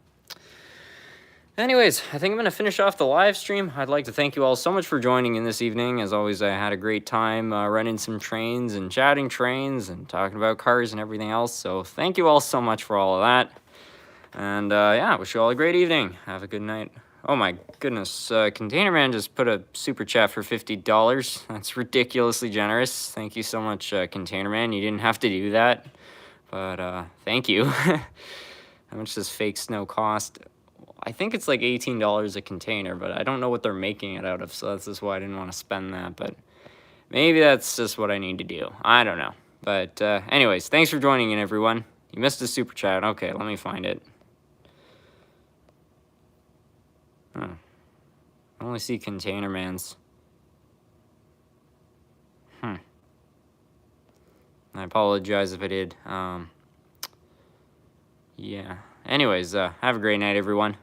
S1: Anyways, I think I'm going to finish off the live stream. I'd like to thank you all so much for joining in this evening. As always, I had a great time running some trains and chatting trains and talking about cars and everything else. So thank you all so much for all of that. And yeah, wish you all a great evening. Have a good night. Oh my goodness, Container Man just put a super chat for $50. That's ridiculously generous. Thank you so much, Container Man. You didn't have to do that, but thank you. How much does fake snow cost? I think it's like $18 a container, but I don't know what they're making it out of, so that's just why I didn't want to spend that. But maybe that's just what I need to do. I don't know. But anyways, thanks for joining in, everyone. You missed a super chat. Okay, let me find it. I only see Container Man's. I apologize if I did. Yeah. Anyways, have a great night, everyone.